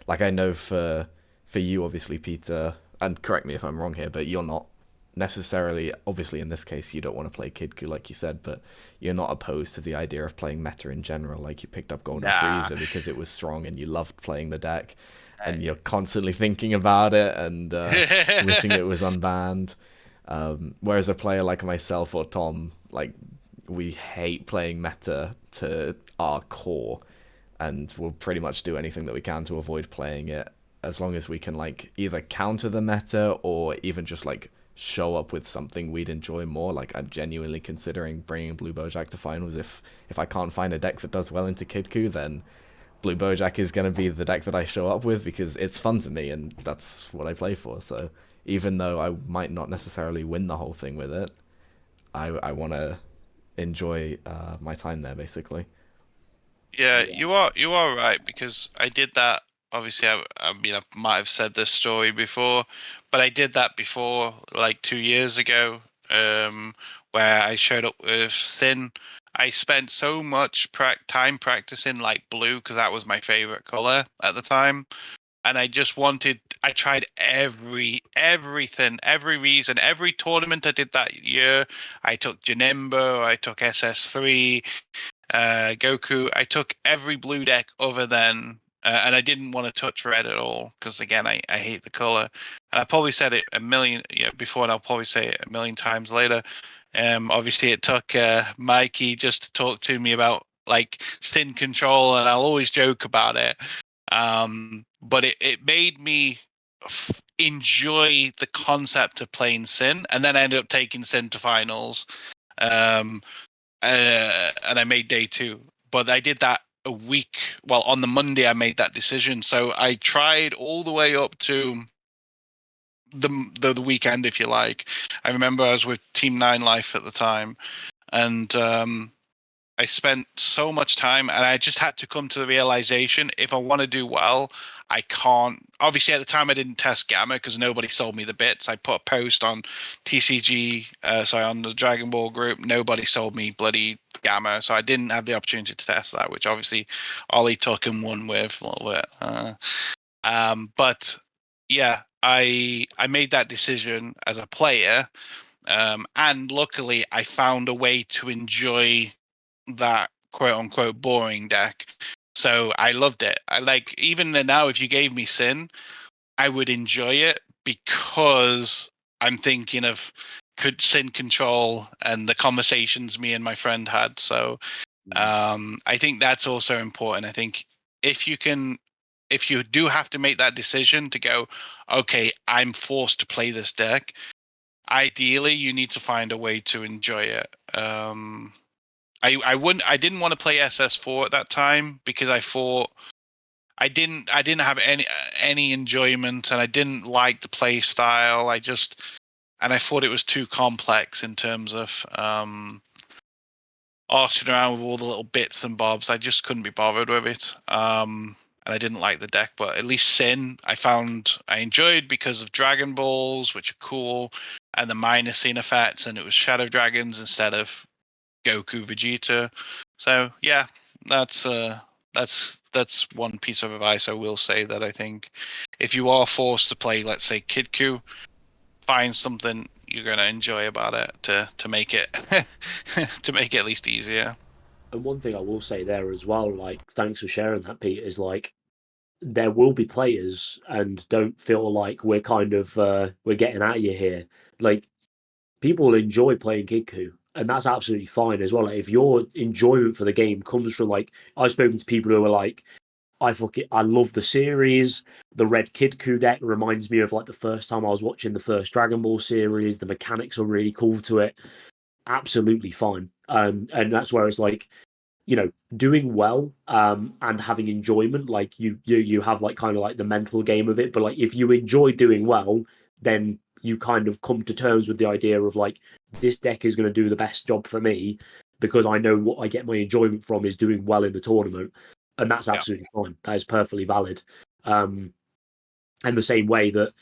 Like, I know for you, obviously, Peter, and correct me if I'm wrong here, but you're not necessarily, obviously in this case you don't want to play Kidku like you said, but you're not opposed to the idea of playing meta in general. Like, you picked up Golden Freezer because it was strong and you loved playing the deck, and you're constantly thinking about it and wishing it was unbanned. Whereas a player like myself or Tom, like, we hate playing meta to our core. and we'll pretty much do anything that we can to avoid playing it, as long as we can like either counter the meta or even just like show up with something we'd enjoy more. Like, I'm genuinely considering bringing Blue Bojack to finals. If I can't find a deck that does well into Kidku, then Blue Bojack is going to be the deck that I show up with, because it's fun to me and that's what I play for. So even though I might not necessarily win the whole thing with it, I want to enjoy my time there, basically. Yeah, you are right, because I did that. Obviously, I mean, I might have said this story before, but I did that before, like 2 years ago, where I showed up with Thin. I spent so much time practicing like blue, because that was my favorite color at the time, and I just wanted. I tried everything, every reason, every tournament I did that year. I took Janemba, I took SS3. Goku. I took every blue deck other than, and I didn't want to touch red at all, because again, I hate the color. And I probably said it a million before, and I'll probably say it a million times later. Obviously, it took Mikey just to talk to me about like Sin Control, and I'll always joke about it. But it made me enjoy the concept of playing Sin, and then I ended up taking Sin to finals. And I made day 2. But I did that a week. Well, on the Monday, I made that decision. So I tried all the way up to the weekend, if you like. I remember I was with Team 9 Life at the time, and I spent so much time, and I just had to come to the realization, if I want to do well, I can't. Obviously, at the time, I didn't test Gamma because nobody sold me the bits. I put a post on TCG, on the Dragon Ball group. Nobody sold me bloody Gamma, so I didn't have the opportunity to test that, which obviously Ollie took and won with a little bit. But yeah, I made that decision as a player, and luckily, I found a way to enjoy that quote unquote boring deck. So I loved it. I like, even now, if you gave me Sin, I would enjoy it, because I'm thinking of could Sin Control and the conversations me and my friend had. So I think that's also important. I think if you do have to make that decision to go, okay, I'm forced to play this deck, ideally you need to find a way to enjoy it. I didn't want to play SS4 at that time, because I thought I didn't have any enjoyment, and I didn't like the play style. I thought it was too complex in terms of arsing around with all the little bits and bobs. I just couldn't be bothered with it. And I didn't like the deck, but at least Sin I found I enjoyed, because of Dragon Balls, which are cool, and the minor scene effects, and it was Shadow Dragons instead of Goku, Vegeta. So yeah, that's one piece of advice I will say, that I think if you are forced to play, let's say Kidku, find something you're gonna enjoy about it to make it to make it at least easier. And one thing I will say there as well, like, thanks for sharing that, Pete, is like, there will be players, and don't feel like we're kind of we're getting at you here. Like, people enjoy playing Kidku, and that's absolutely fine as well. Like, if your enjoyment for the game comes from, like, I've spoken to people who are like, I love the series. The Red Kidku deck reminds me of like the first time I was watching the first Dragon Ball series. The mechanics are really cool to it. Absolutely fine. And that's where it's like, doing well, and having enjoyment, like you have like kind of like the mental game of it. But like, if you enjoy doing well, then you kind of come to terms with the idea of like, this deck is going to do the best job for me, because I know what I get my enjoyment from is doing well in the tournament, and that's absolutely fine. That is perfectly valid. And the same way that,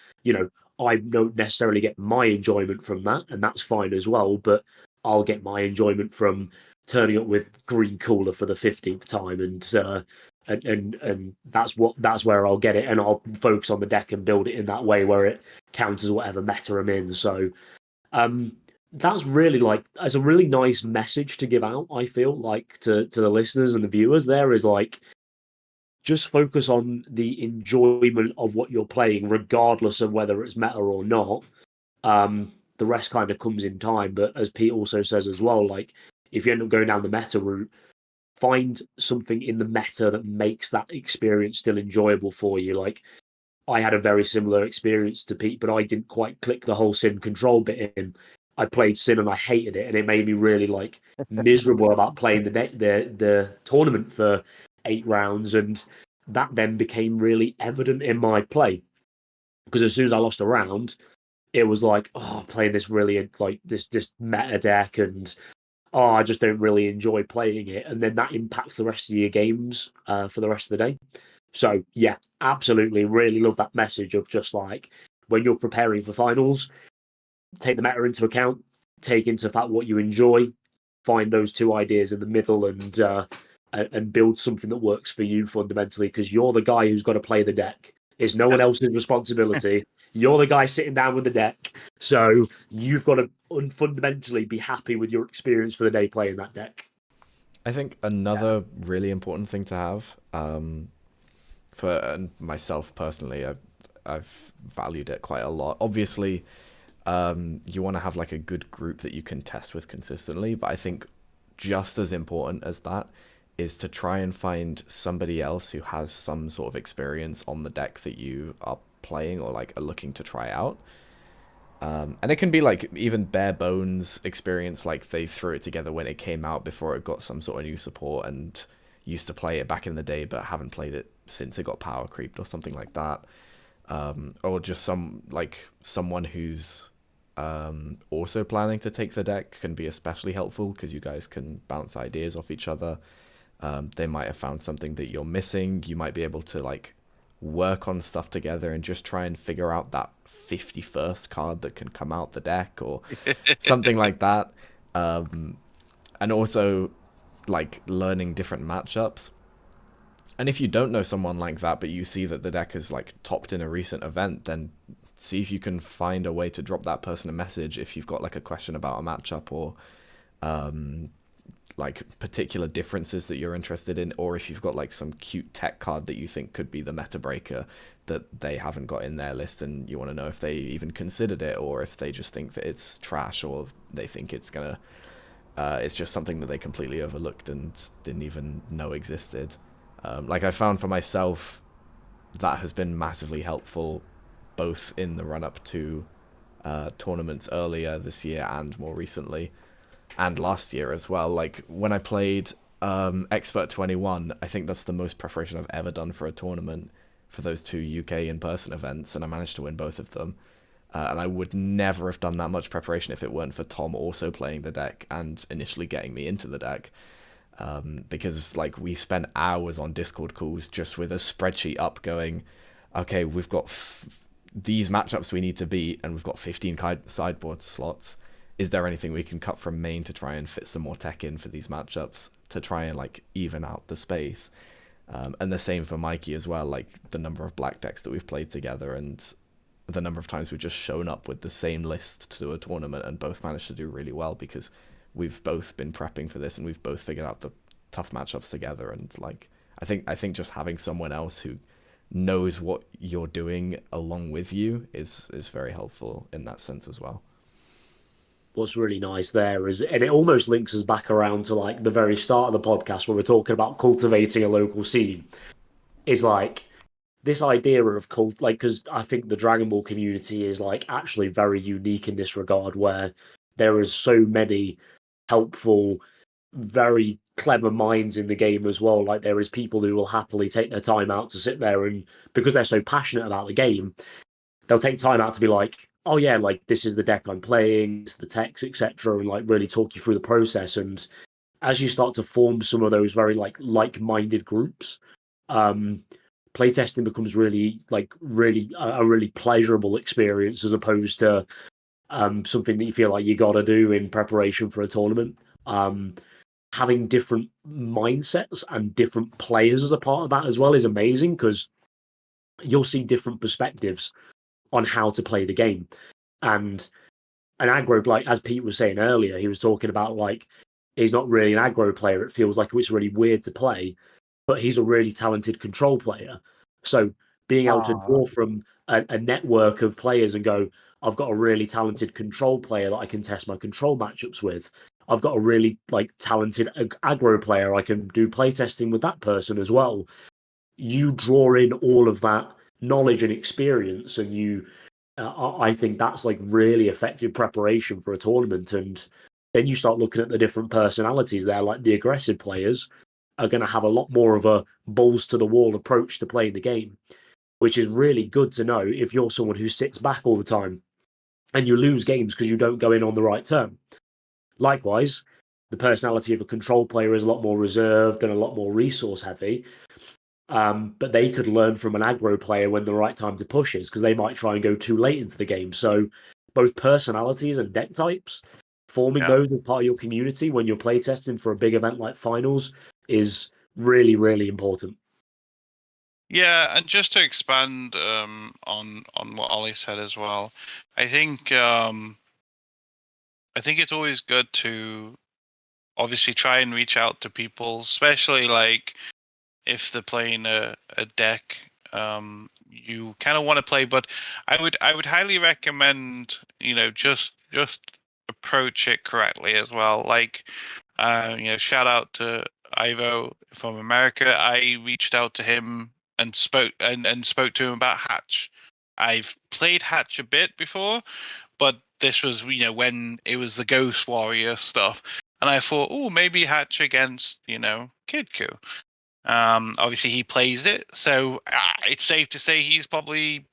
I don't necessarily get my enjoyment from that, and that's fine as well. But I'll get my enjoyment from turning up with Green Cooler for the 15th time, and that's where I'll get it, and I'll focus on the deck and build it in that way where it counters whatever meta I'm in. So that's really that's a really nice message to give out, I feel like, to the listeners and the viewers. There is like, just focus on the enjoyment of what you're playing, regardless of whether it's meta or not. The rest kind of comes in time. But as Pete also says as well, like, if you end up going down the meta route, find something in the meta that makes that experience still enjoyable for you. Like, I had a very similar experience to Pete, but I didn't quite click the whole Sin control bit in. I played Sin and I hated it, and it made me really like miserable about playing the tournament for 8 rounds, and that then became really evident in my play, because as soon as I lost a round, it was like, oh, playing this really like this meta deck, and oh, I just don't really enjoy playing it, and then that impacts the rest of your games for the rest of the day. So yeah, absolutely, really love that message of just like, when you're preparing for finals, take the meta into account, take into fact what you enjoy, find those two ideas in the middle, and build something that works for you fundamentally, because you're the guy who's got to play the deck. It's no one else's responsibility. You're the guy sitting down with the deck, so you've got to fundamentally be happy with your experience for the day playing that deck. I think another really important thing to have, for myself personally, I've valued it quite a lot. Obviously, you want to have like a good group that you can test with consistently, but I think just as important as that is to try and find somebody else who has some sort of experience on the deck that you are playing or like are looking to try out. And it can be like even bare bones experience, like they threw it together when it came out before it got some sort of new support and used to play it back in the day but haven't played it since it got power creeped or something like that. Or just someone who's also planning to take the deck can be especially helpful, because you guys can bounce ideas off each other. They might have found something that you're missing. You might be able to like work on stuff together and just try and figure out that 51st card that can come out the deck or something like that. And also like learning different matchups. And if you don't know someone like that, but you see that the deck is like topped in a recent event, then see if you can find a way to drop that person a message if you've got like a question about a matchup, or like particular differences that you're interested in, or if you've got like some cute tech card that you think could be the meta breaker that they haven't got in their list, and you want to know if they even considered it, or if they just think that it's trash, or they think it's just something that they completely overlooked and didn't even know existed. Like I found for myself, that has been massively helpful, both in the run-up to tournaments earlier this year and more recently, and last year as well. Like when I played Expert 21, I think that's the most preparation I've ever done for a tournament, for those 2 UK in-person events, and I managed to win both of them. And I would never have done that much preparation if it weren't for Tom also playing the deck and initially getting me into the deck. Because like we spent hours on Discord calls just with a spreadsheet up going, okay, we've got these matchups we need to beat, and we've got 15 sideboard slots. Is there anything we can cut from main to try and fit some more tech in for these matchups to try and like even out the space? And the same for Mikey as well, like the number of black decks that we've played together and the number of times we've just shown up with the same list to a tournament and both managed to do really well, because we've both been prepping for this and we've both figured out the tough matchups together. And like I think just having someone else who knows what you're doing along with you is very helpful in that sense as well. What's really nice there is, and it almost links us back around to like the very start of the podcast where we're talking about cultivating a local scene, is like this idea of cult, like, because I think the Dragon Ball community is like actually very unique in this regard, where there is so many helpful, very clever minds in the game as well. Like there is people who will happily take their time out to sit there, and because they're so passionate about the game, they'll take time out to be like, oh yeah, like this is the deck I'm playing, it's the text, etc., and like really talk you through the process. And as you start to form some of those very like-minded groups, playtesting becomes really a really pleasurable experience, as opposed to something that you feel like you got to do in preparation for a tournament. Having different mindsets and different players as a part of that as well is amazing, because you'll see different perspectives on how to play the game. And an aggro, like as Pete was saying earlier, he was talking about like he's not really an aggro player. It feels like it's really weird to play, but he's a really talented control player. So being able to draw from a network of players and go, I've got a really talented control player that I can test my control matchups with, I've got a really like talented aggro player. I can do playtesting with that person as well. You draw in all of that knowledge and experience, and I think that's like really effective preparation for a tournament. And then you start looking at the different personalities there, like the aggressive players are going to have a lot more of a balls to the wall approach to playing the game, which is really good to know if you're someone who sits back all the time and you lose games because you don't go in on the right turn. Likewise, the personality of a control player is a lot more reserved and a lot more resource heavy. But they could learn from an aggro player when the right time to push is, because they might try and go too late into the game. So both personalities and deck types, forming those as part of your community when you're playtesting for a big event like finals is really, really important. Yeah, and just to expand on what Ollie said as well, I think it's always good to obviously try and reach out to people, especially like if they're playing a deck you kind of want to play. But I would highly recommend, just approach it correctly as well. Like shout out to Ivo from America. I reached out to him and spoke to him about Hatch. I've played Hatch a bit before, but this was when it was the Ghost Warrior stuff, and I thought, oh, maybe Hatch against Kidku. Obviously he plays it, so it's safe to say he's probably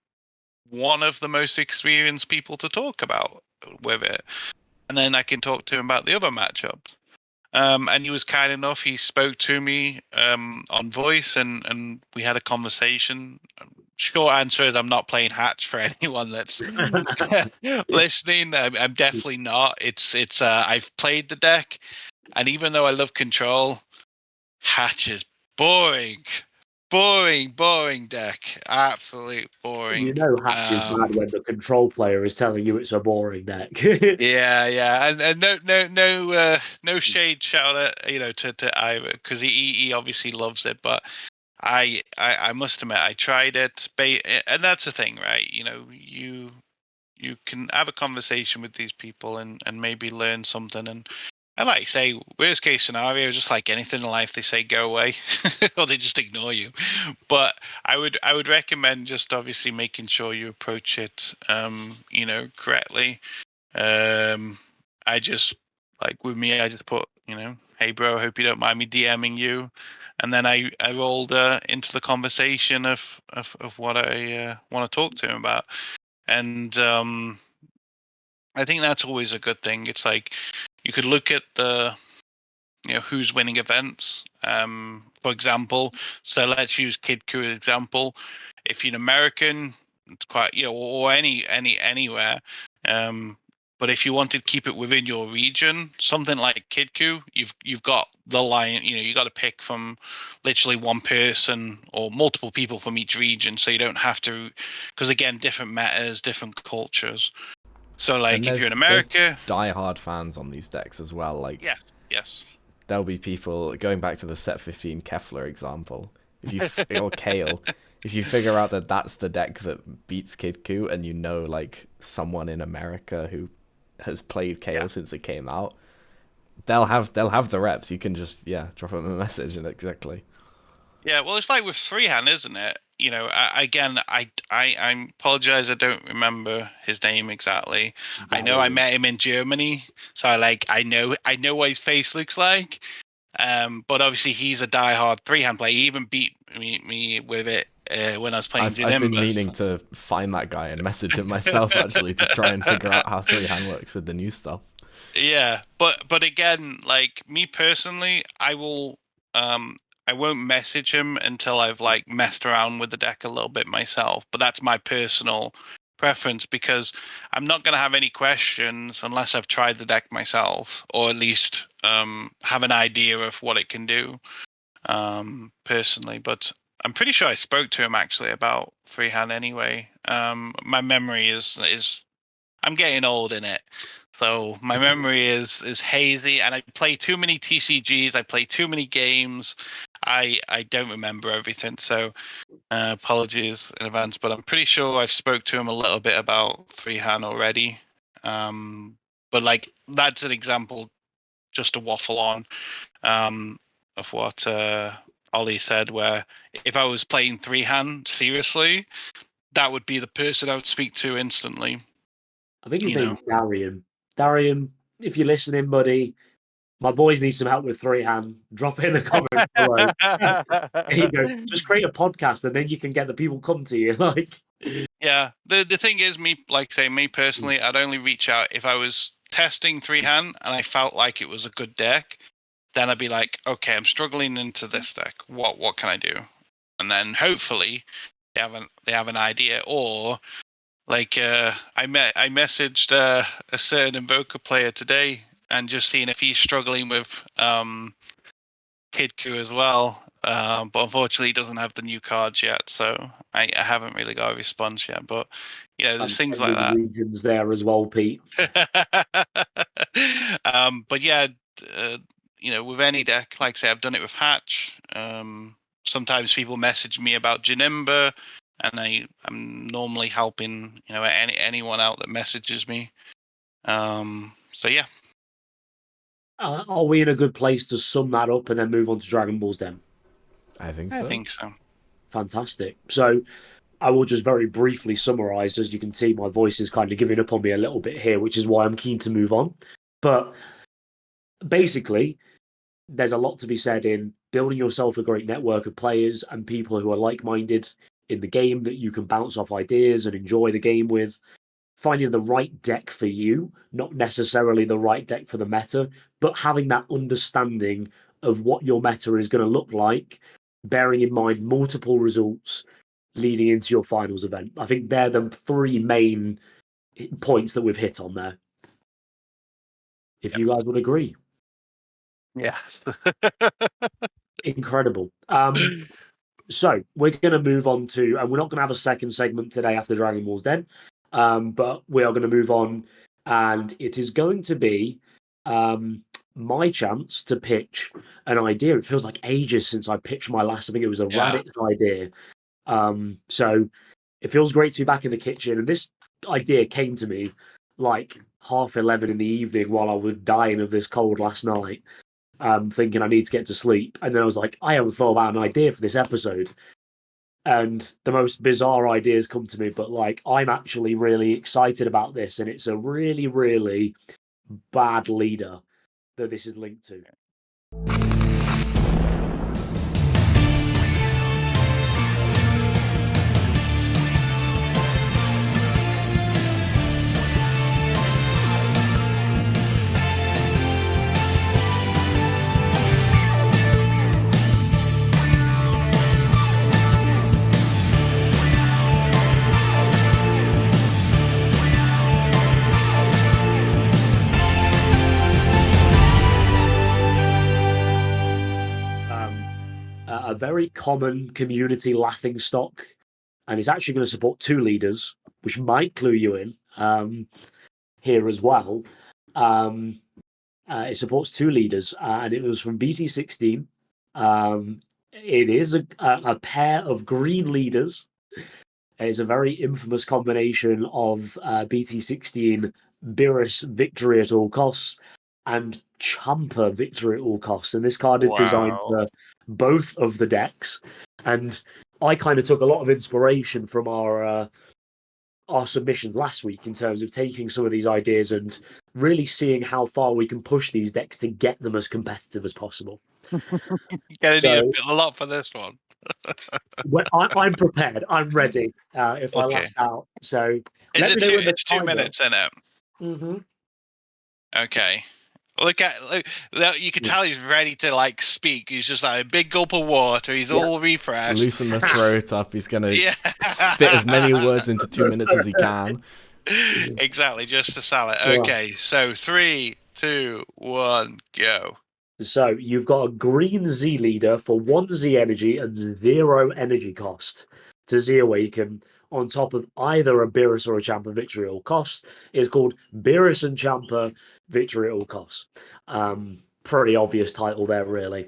one of the most experienced people to talk about with it. And then I can talk to him about the other matchups. And he was kind enough. He spoke to me on voice, and we had a conversation. Short answer is I'm not playing Hatch for anyone that's listening. I'm definitely not. It's I've played the deck, and even though I love Control, Hatch is boring. Boring deck. Absolute boring. You know Hatch is bad when the control player is telling you it's a boring deck. Yeah, and no shade shout out, to Ira, because he obviously loves it, but I must admit I tried it, and that's the thing, right? You can have a conversation with these people and maybe learn something. And like you say, worst case scenario, just like anything in life, they say go away or they just ignore you. But I would recommend just obviously making sure you approach it correctly. I just, like with me, I just put, hey bro, hope you don't mind me DMing you. And then I rolled into the conversation of what I want to talk to him about. And I think that's always a good thing. It's like you could look at the who's winning events. For example, so let's use Kidku as example. If you're an American, it's quite or anywhere. But if you wanted to keep it within your region, something like Kidku, you've got the line. You got to pick from literally one person or multiple people from each region, so you don't have to. Because again, different metas, different cultures. So like if you're in America, die-hard fans on these decks as well. Like yes. There'll be people going back to the set 15 Kefla example. Or Kale, if you figure out that that's the deck that beats Kidku, and like someone in America who has played Kale since it came out, they'll have the reps. You can just drop them a message and exactly. Yeah, well, it's like with Freehand, isn't it? I apologize. I don't remember his name exactly. I know I met him in Germany, so I know what his face looks like. But obviously he's a diehard freehand player. He even beat me with it when I was playing I've been meaning to find that guy and message him myself actually to try and figure out how freehand works with the new stuff. Yeah, but again, like me personally, I won't message him until I've like messed around with the deck a little bit myself. But that's my personal preference, because I'm not going to have any questions unless I've tried the deck myself, or at least have an idea of what it can do personally. But I'm pretty sure I spoke to him actually about freehand anyway. My memory is I'm getting old in it. So my memory is hazy, and I play too many TCGs. I play too many games. I don't remember everything. So apologies in advance, but I'm pretty sure I've spoke to him a little bit about freehand already. But like that's an example just to waffle on of what Ollie said, where if I was playing 3-hand seriously, that would be the person I would speak to instantly. I think his name is Darian. Darian, if you're listening, buddy, my boys need some help with 3-hand. Drop it in the comments below. There you go. Just create a podcast, and then you can get the people come to you. Like, yeah. The thing is, me personally, I'd only reach out if I was testing 3-hand and I felt like it was a good deck. Then I'd be like, okay, I'm struggling into this deck. What can I do? And then hopefully they have an idea. Or like I messaged a certain Invoker player today and just seeing if he's struggling with Kidku as well. But unfortunately, he doesn't have the new cards yet, so I haven't really got a response yet. But there's things like that. Regions there as well, Pete. But yeah, with any deck, like I say, I've done it with Hatch. Sometimes people message me about Janimba, and I'm normally helping anyone out that messages me. So yeah. Are we in a good place to sum that up and then move on to Dragon Ball's Den? I think so. Fantastic. So I will just very briefly summarize. As you can see, my voice is kind of giving up on me a little bit here, which is why I'm keen to move on. But basically, there's a lot to be said in building yourself a great network of players and people who are like-minded in the game that you can bounce off ideas and enjoy the game with. Finding the right deck for you, not necessarily the right deck for the meta, but having that understanding of what your meta is going to look like, bearing in mind multiple results leading into your finals event. I think they're the three main points that we've hit on there. If you guys would agree. Yeah. Incredible. So we're going to move on to, and we're not going to have a second segment today after Dragon Ball's Den, but we are going to move on, and it is going to be my chance to pitch an idea. It feels like ages since I pitched my last. I think it was a Radix idea. So it feels great to be back in the kitchen, and this idea came to me like 11:30 in the evening while I was dying of this cold last night. Thinking I need to get to sleep, and then I was like, I haven't thought about an idea for this episode, and the most bizarre ideas come to me, but like I'm actually really excited about this, and it's a really, really bad leader that this is linked to. A very common community laughing stock, and it's actually going to support two leaders, which might clue you in here as well. It supports two leaders, and it was from BT16. It is a pair of green leaders. It's a very infamous combination of BT16 Beerus Victory at All Costs and Champa Victory at All Costs, and this card is designed for both of the decks. And I kind of took a lot of inspiration from our submissions last week in terms of taking some of these ideas and really seeing how far we can push these decks to get them as competitive as possible. You're gonna need a lot for this one. I'm prepared. I'm ready. If I last out, so it's 2 minutes in it. Mm-hmm. Okay. Look, you can tell he's ready to like speak. He's just like a big gulp of water. He's all refreshed. Loosen the throat up. He's gonna spit as many words into 2 minutes as he can. Exactly, just to sell it. Okay, so 3, 2, 1, go. So you've got a green Z leader for 1 Z energy and 0 energy cost to Z Awaken on top of either a Beerus or a Champa Victory at All Costs. It's called Beerus and Champa Victory at All Costs. Pretty obvious title there, really.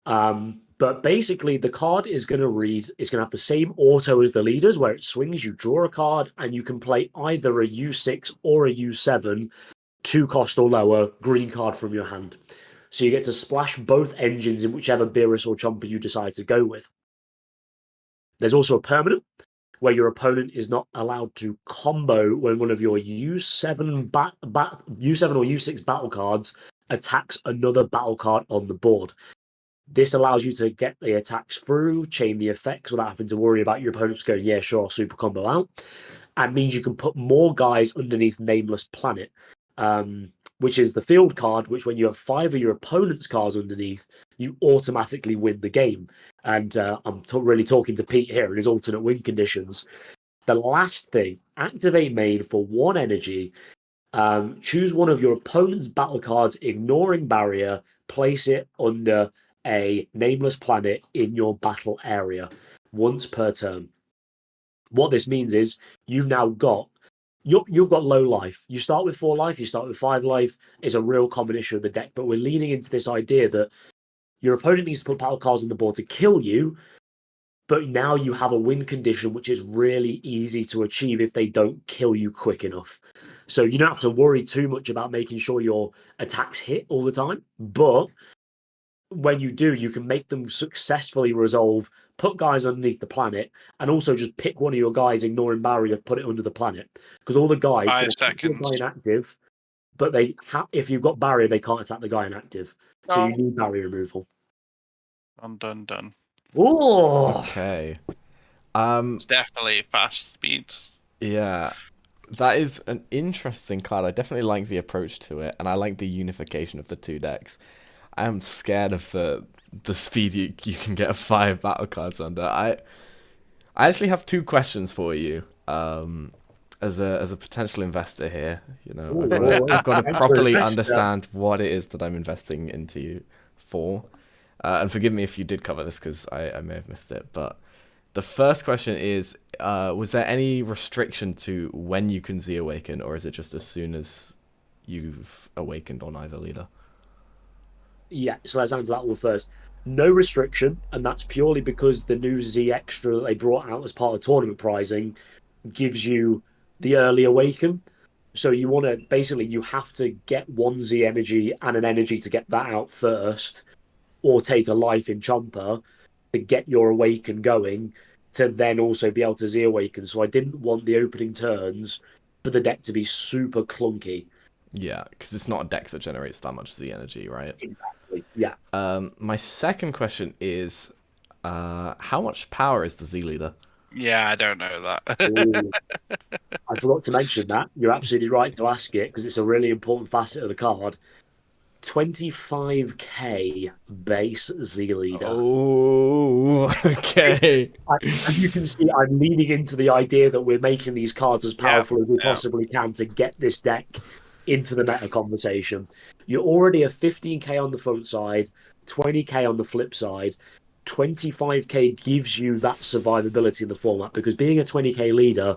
But basically, the card is going to read, it's going to have the same auto as the leaders, where it swings, you draw a card, and you can play either a U6 or a U7 2 cost or lower green card from your hand. So you get to splash both engines in whichever Beerus or Chomper you decide to go with. There's also a permanent where your opponent is not allowed to combo when one of your U7 U7 or U6 battle cards attacks another battle card on the board. This allows you to get the attacks through, chain the effects without having to worry about your opponents going, yeah, sure, I'll super combo out. And means you can put more guys underneath Nameless Planet, which is the field card, which when you have 5 of your opponent's cards underneath, you automatically win the game. And I'm really talking to Pete here in his alternate win conditions. The last thing, activate main for 1 energy. Choose one of your opponent's battle cards, ignoring barrier, place it under a Nameless Planet in your battle area once per turn. What this means is you've now got you've got low life. You start with 4 life, you start with 5 life. It's a real combination of the deck, but we're leaning into this idea that your opponent needs to put battle cards on the board to kill you, but now you have a win condition which is really easy to achieve if they don't kill you quick enough. So you don't have to worry too much about making sure your attacks hit all the time, but when you do, you can make them successfully resolve, put guys underneath the planet, and also just pick one of your guys, ignoring barrier, put it under the planet. Because all the guys 5 can attack the seconds. guy inactive, but if you've got barrier, they can't attack the guy inactive. So you need barrier removal. Done. Oh, Okay. It's definitely fast speeds. Yeah. That is an interesting card. I definitely like the approach to it, and I like the unification of the 2 decks. I am scared of the speed you can get 5 battle cards under. I actually have 2 questions for you. As a potential investor here, you know, I've got to properly understand what it is that I'm investing into you for. And forgive me if you did cover this because I may have missed it. But the first question is, was there any restriction to when you can Z Awaken, or is it just as soon as you've awakened on either leader? yeah. So let's answer that one first. No restriction, and that's purely because the new Z Extra that they brought out as part of tournament pricing gives you the early awaken. So you want to basically you have to get 1 Z energy and an energy to get that out first, or take a life in Chomper to get your awaken going, to then also be able to Z awaken. So I didn't want the opening turns for the deck to be super clunky. Yeah, because it's not a deck that generates that much Z energy, right? Exactly. Yeah. My second question is, how much power is the Z leader? Yeah, I don't know that. I forgot to mention that. You're absolutely right to ask it because it's a really important facet of the card. 25k base Z leader. Oh, okay. And you can see I'm leaning into the idea that we're making these cards as powerful as we possibly can to get this deck into the meta conversation. You're already a 15k on the front side, 20k on the flip side. 25k gives you that survivability in the format because being a 20k leader,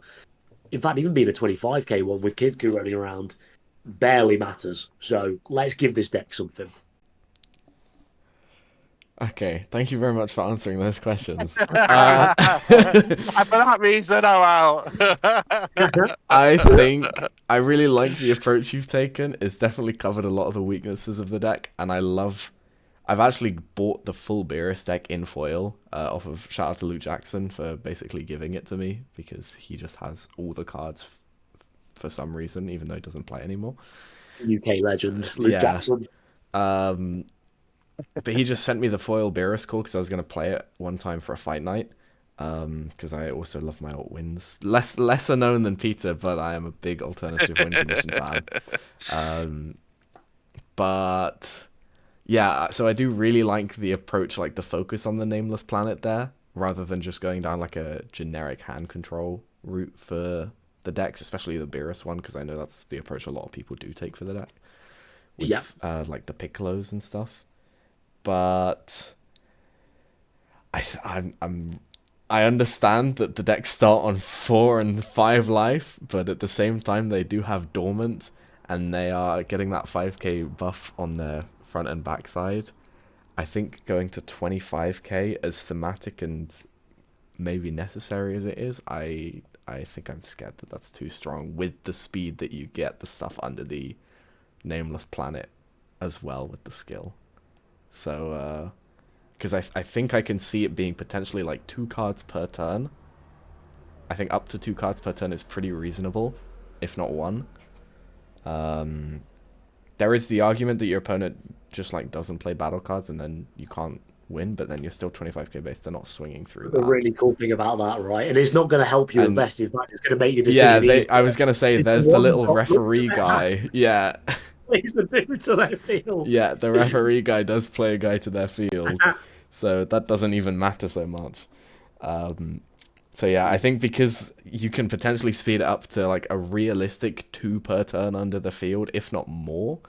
in fact, even being a 25k one with Kidku running around, barely matters. So let's give this deck something. Okay, thank you very much for answering those questions. For that reason, I'm out. I think I really like the approach you've taken. It's definitely covered a lot of the weaknesses of the deck, and I've actually bought the full Beerus deck in foil off of, shout out to Luke Jackson for basically giving it to me, because he just has all the cards for some reason, even though he doesn't play anymore. UK legend, Luke Jackson. But he just sent me the foil Beerus call because I was going to play it one time for a fight night. Because I also love my alt wins. Lesser known than Peter, but I am a big alternative win condition fan. But yeah, so I do really like the approach, like the focus on the Nameless Planet there, rather than just going down like a generic hand control route for the decks, especially the Beerus one, because I know that's the approach a lot of people do take for the deck. With like the Piccolos and stuff. But I understand that the decks start on 4 and 5 life, but at the same time they do have Dormant, and they are getting that 5k buff on their front and back side. I think going to 25k as thematic and maybe necessary as it is, I think I'm scared that that's too strong with the speed that you get the stuff under the Nameless Planet as well with the skill. So, because I think I can see it being potentially like 2 cards per turn. I think up to 2 cards per turn is pretty reasonable, if not 1. There is the argument that your opponent just like doesn't play battle cards and then you can't win, but then you're still 25k base. They're not swinging through The that. really cool thing about that, right? And it's not going to help you And- invest. In fact, it's going to make your decision easier. I was gonna say It's there's the the one little that looks referee at their guy. Yeah, Plays the dude to their field. yeah, the referee guy does play a guy to their field, so that doesn't even matter so much. So yeah, I think because you can potentially speed it up to like a realistic 2 per turn under the field, if not more.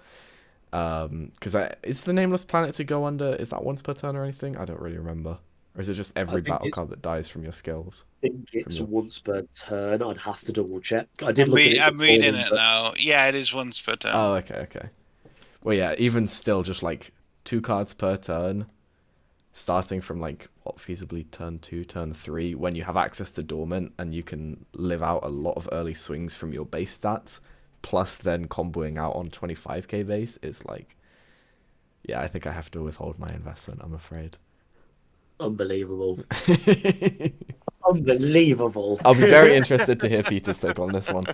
Because is the Nameless Planet to go under? Is that once per turn or anything? I don't really remember. Or is it just every battle card that dies from your skills? I think it's once per turn. I'd have to double check. I did look at it. I'm reading it now. Yeah, it is once per turn. Oh, okay. Well, yeah, even still, just like 2 cards per turn, starting from like what feasibly turn 2, turn 3, when you have access to Dormant and you can live out a lot of early swings from your base stats, plus then comboing out on 25k base is like, yeah, I think I have to withhold my investment, I'm afraid. Unbelievable. Unbelievable. I'll be very interested to hear Peter's take on this one.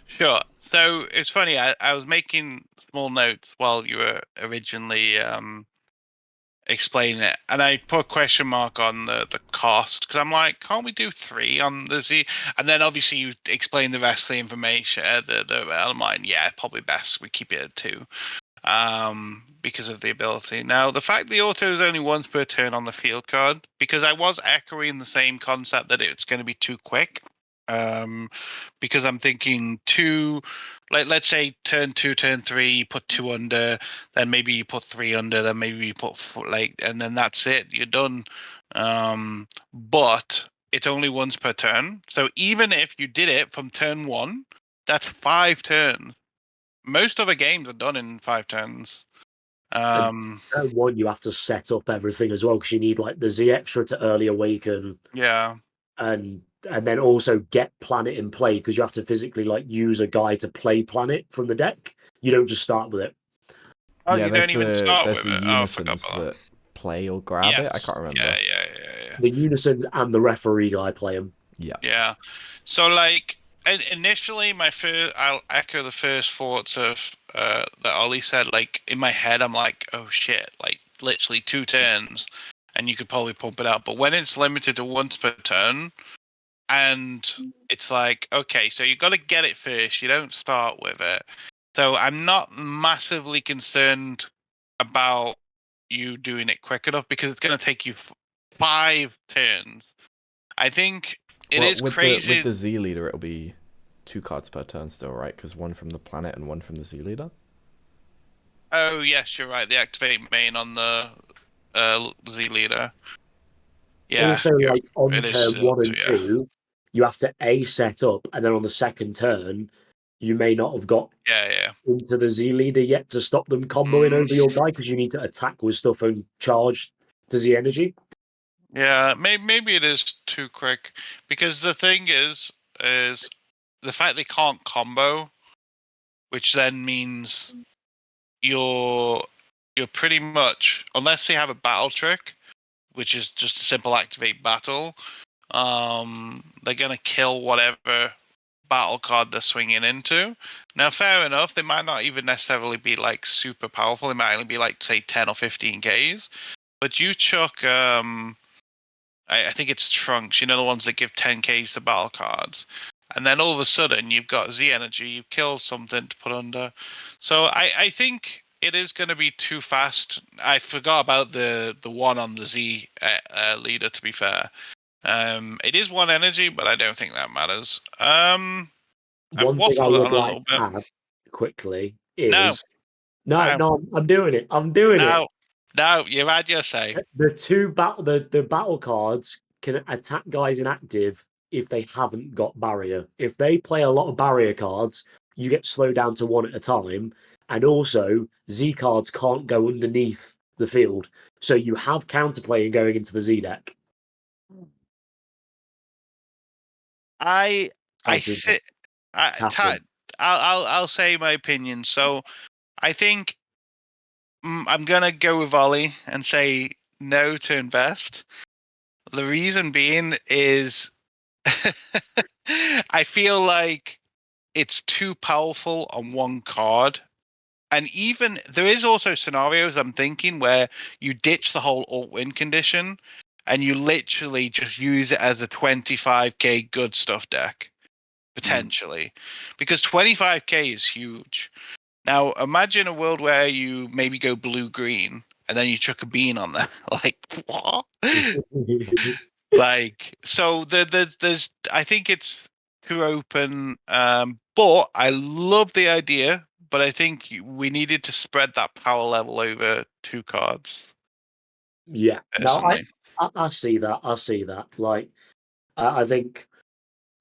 Sure. So it's funny. I was making small notes while you were originally explaining it, and I put a question mark on the cost because I'm like, can't we do 3 on the Z? And then obviously you explain the rest of the information. I'm like, yeah, probably best we keep it at 2. Because of the ability. Now, the fact the auto is only once per turn on the field card, because I was echoing the same concept that it's going to be too quick. Because I'm thinking 2, like let's say turn 2, turn 3, you put 2 under, then maybe you put 3 under, then maybe you put 4, like, and then that's it, you're done. But it's only once per turn, so even if you did it from turn 1, that's 5 turns. Most other games are done in 5 turns. Turn 1, you have to set up everything as well because you need like the Z extra to early awaken. Yeah. And then also get planet in play because you have to physically like use a guy to play planet from the deck. You don't just start with it. Oh, yeah, you don't even start with the it. unisons that play or grab it. I can't remember. Yeah. The unisons and the referee guy play them. Yeah. So like initially, I'll echo the first thoughts of that Ollie said. Like in my head, I'm like, oh shit, like literally 2 turns, and you could probably pump it out. But when it's limited to once per turn, and it's like, okay, so you got to get it first. You don't start with it. So I'm not massively concerned about you doing it quick enough because it's going to take you 5 turns. I think it is crazy. With the Z leader, it'll be 2 cards per turn still, right? Because 1 from the planet and 1 from the Z leader. Oh yes, you're right. The activate main on the Z leader. Yeah. Also, like on turn 1 and 2, you have to set up, and then on the second turn, you may not have got into the Z leader yet to stop them comboing over your guy because you need to attack with stuff and charge to Z energy. Yeah, maybe it is too quick because the thing is the fact they can't combo, which then means you're pretty much, unless they have a battle trick, which is just a simple activate battle, they're gonna kill whatever battle card they're swinging into. Now, fair enough, they might not even necessarily be like super powerful. They might only be like say 10 or 15 Ks. But you chuck I think it's Trunks, you know, the ones that give 10 Ks to battle cards. And then all of a sudden you've got Z energy, you've killed something to put under. So I think it is going to be too fast. I forgot about the one on the Z leader, to be fair. It is 1 energy, but I don't think that matters. One thing I would like to add quickly is no, I'm doing it. I'm doing it. No, you've had your say. The battle cards can attack guys in active if they haven't got barrier. If they play a lot of barrier cards, you get slowed down to 1 at a time. And also, Z cards can't go underneath the field. So you have counterplay going into the Z deck. I'll say my opinion. So I think I'm gonna go with Ollie and say no to invest. The reason being is I feel like it's too powerful on one card. And even there is also scenarios I'm thinking where you ditch the whole alt win condition and you literally just use it as a 25k good stuff deck potentially, because 25k is huge. Now imagine a world where you maybe go blue green and then you chuck a bean on there. Like what? Like so there's I think it's too open. But I love the idea, but I think we needed to spread that power level over 2 cards. Yeah, no, Personally. I see that. I see that. Like, I think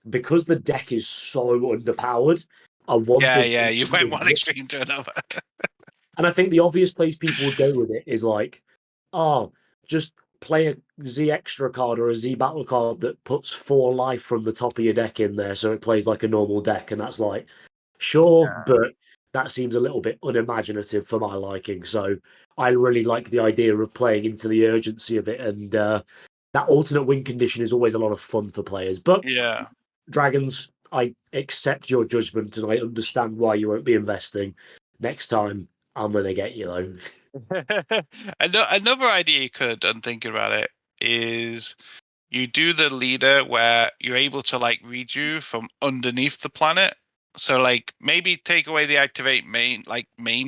because the deck is so underpowered, I wanted Yeah, you something went with one it. extreme to another. And I think the obvious place people would go with it is like, oh, just play a Z extra card or a Z battle card that puts 4 life from the top of your deck in there, so it plays like a normal deck, and that's like, sure, but that seems a little bit unimaginative for my liking. So I really like the idea of playing into the urgency of it, and that alternate win condition is always a lot of fun for players. But Yeah. Dragons, I accept your judgment and I understand why you won't be investing. Next time, I'm gonna get you though. Another idea you could, I'm thinking about it, is you do the leader where you're able to like redo from underneath the planet. So like maybe take away the activate main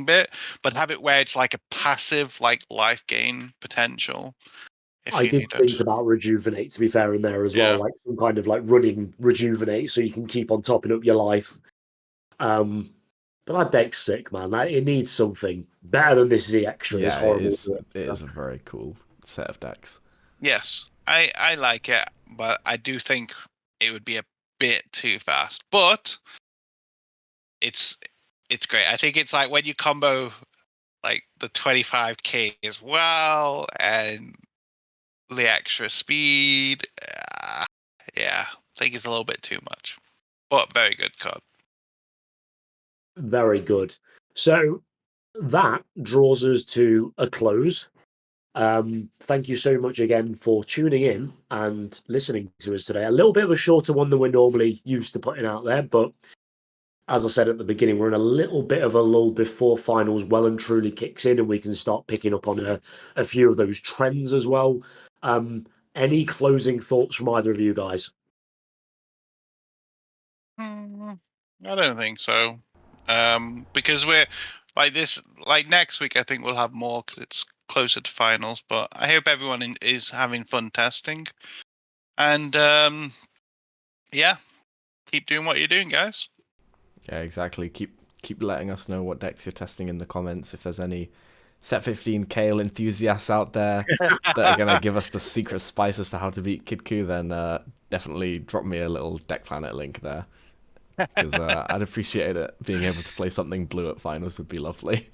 bit, but have it where it's like a passive like life gain potential if I you did need it. think about rejuvenate, to be fair, in there as well, Yeah. like some kind of like running rejuvenate, so you can keep on topping up your life. But that deck's sick, man. It needs something better than this Z extra. This Yeah, horrible. it is a very cool set of decks. Yes. I like it, but I do think it would be a bit too fast. But it's great. I think it's like when you combo like the 25k as well and the extra speed. Yeah, I think it's a little bit too much, but very good card. Very good. So that draws us to a close. Thank you so much again for tuning in and listening to us today. A little bit of a shorter one than we're normally used to putting out there, but as I said at the beginning, we're in a little bit of a lull before finals well and truly kicks in, and we can start picking up on a few of those trends as well. Any closing thoughts from either of you guys? I don't think so. Because we're like this, like next week, I think we'll have more because it's closer to finals. But I hope everyone is having fun testing, and yeah, keep doing what you're doing, guys. Yeah, exactly. Keep letting us know what decks you're testing in the comments. If there's any Set 15 Kale enthusiasts out there that are gonna give us the secret spice as to how to beat Kidku, then definitely drop me a little Deck Planet link there, because I'd appreciate it. Being able to play something blue at finals would be lovely.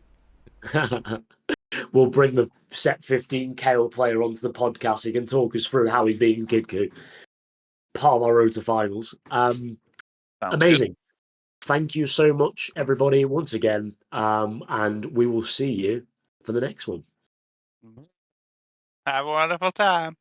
We'll bring the Set 15 Kale player onto the podcast. He can talk us through how he's beating Kidku. Part of our road to finals. Amazing. Good. Thank you so much, everybody, once again. And we will see you for the next one. Have a wonderful time.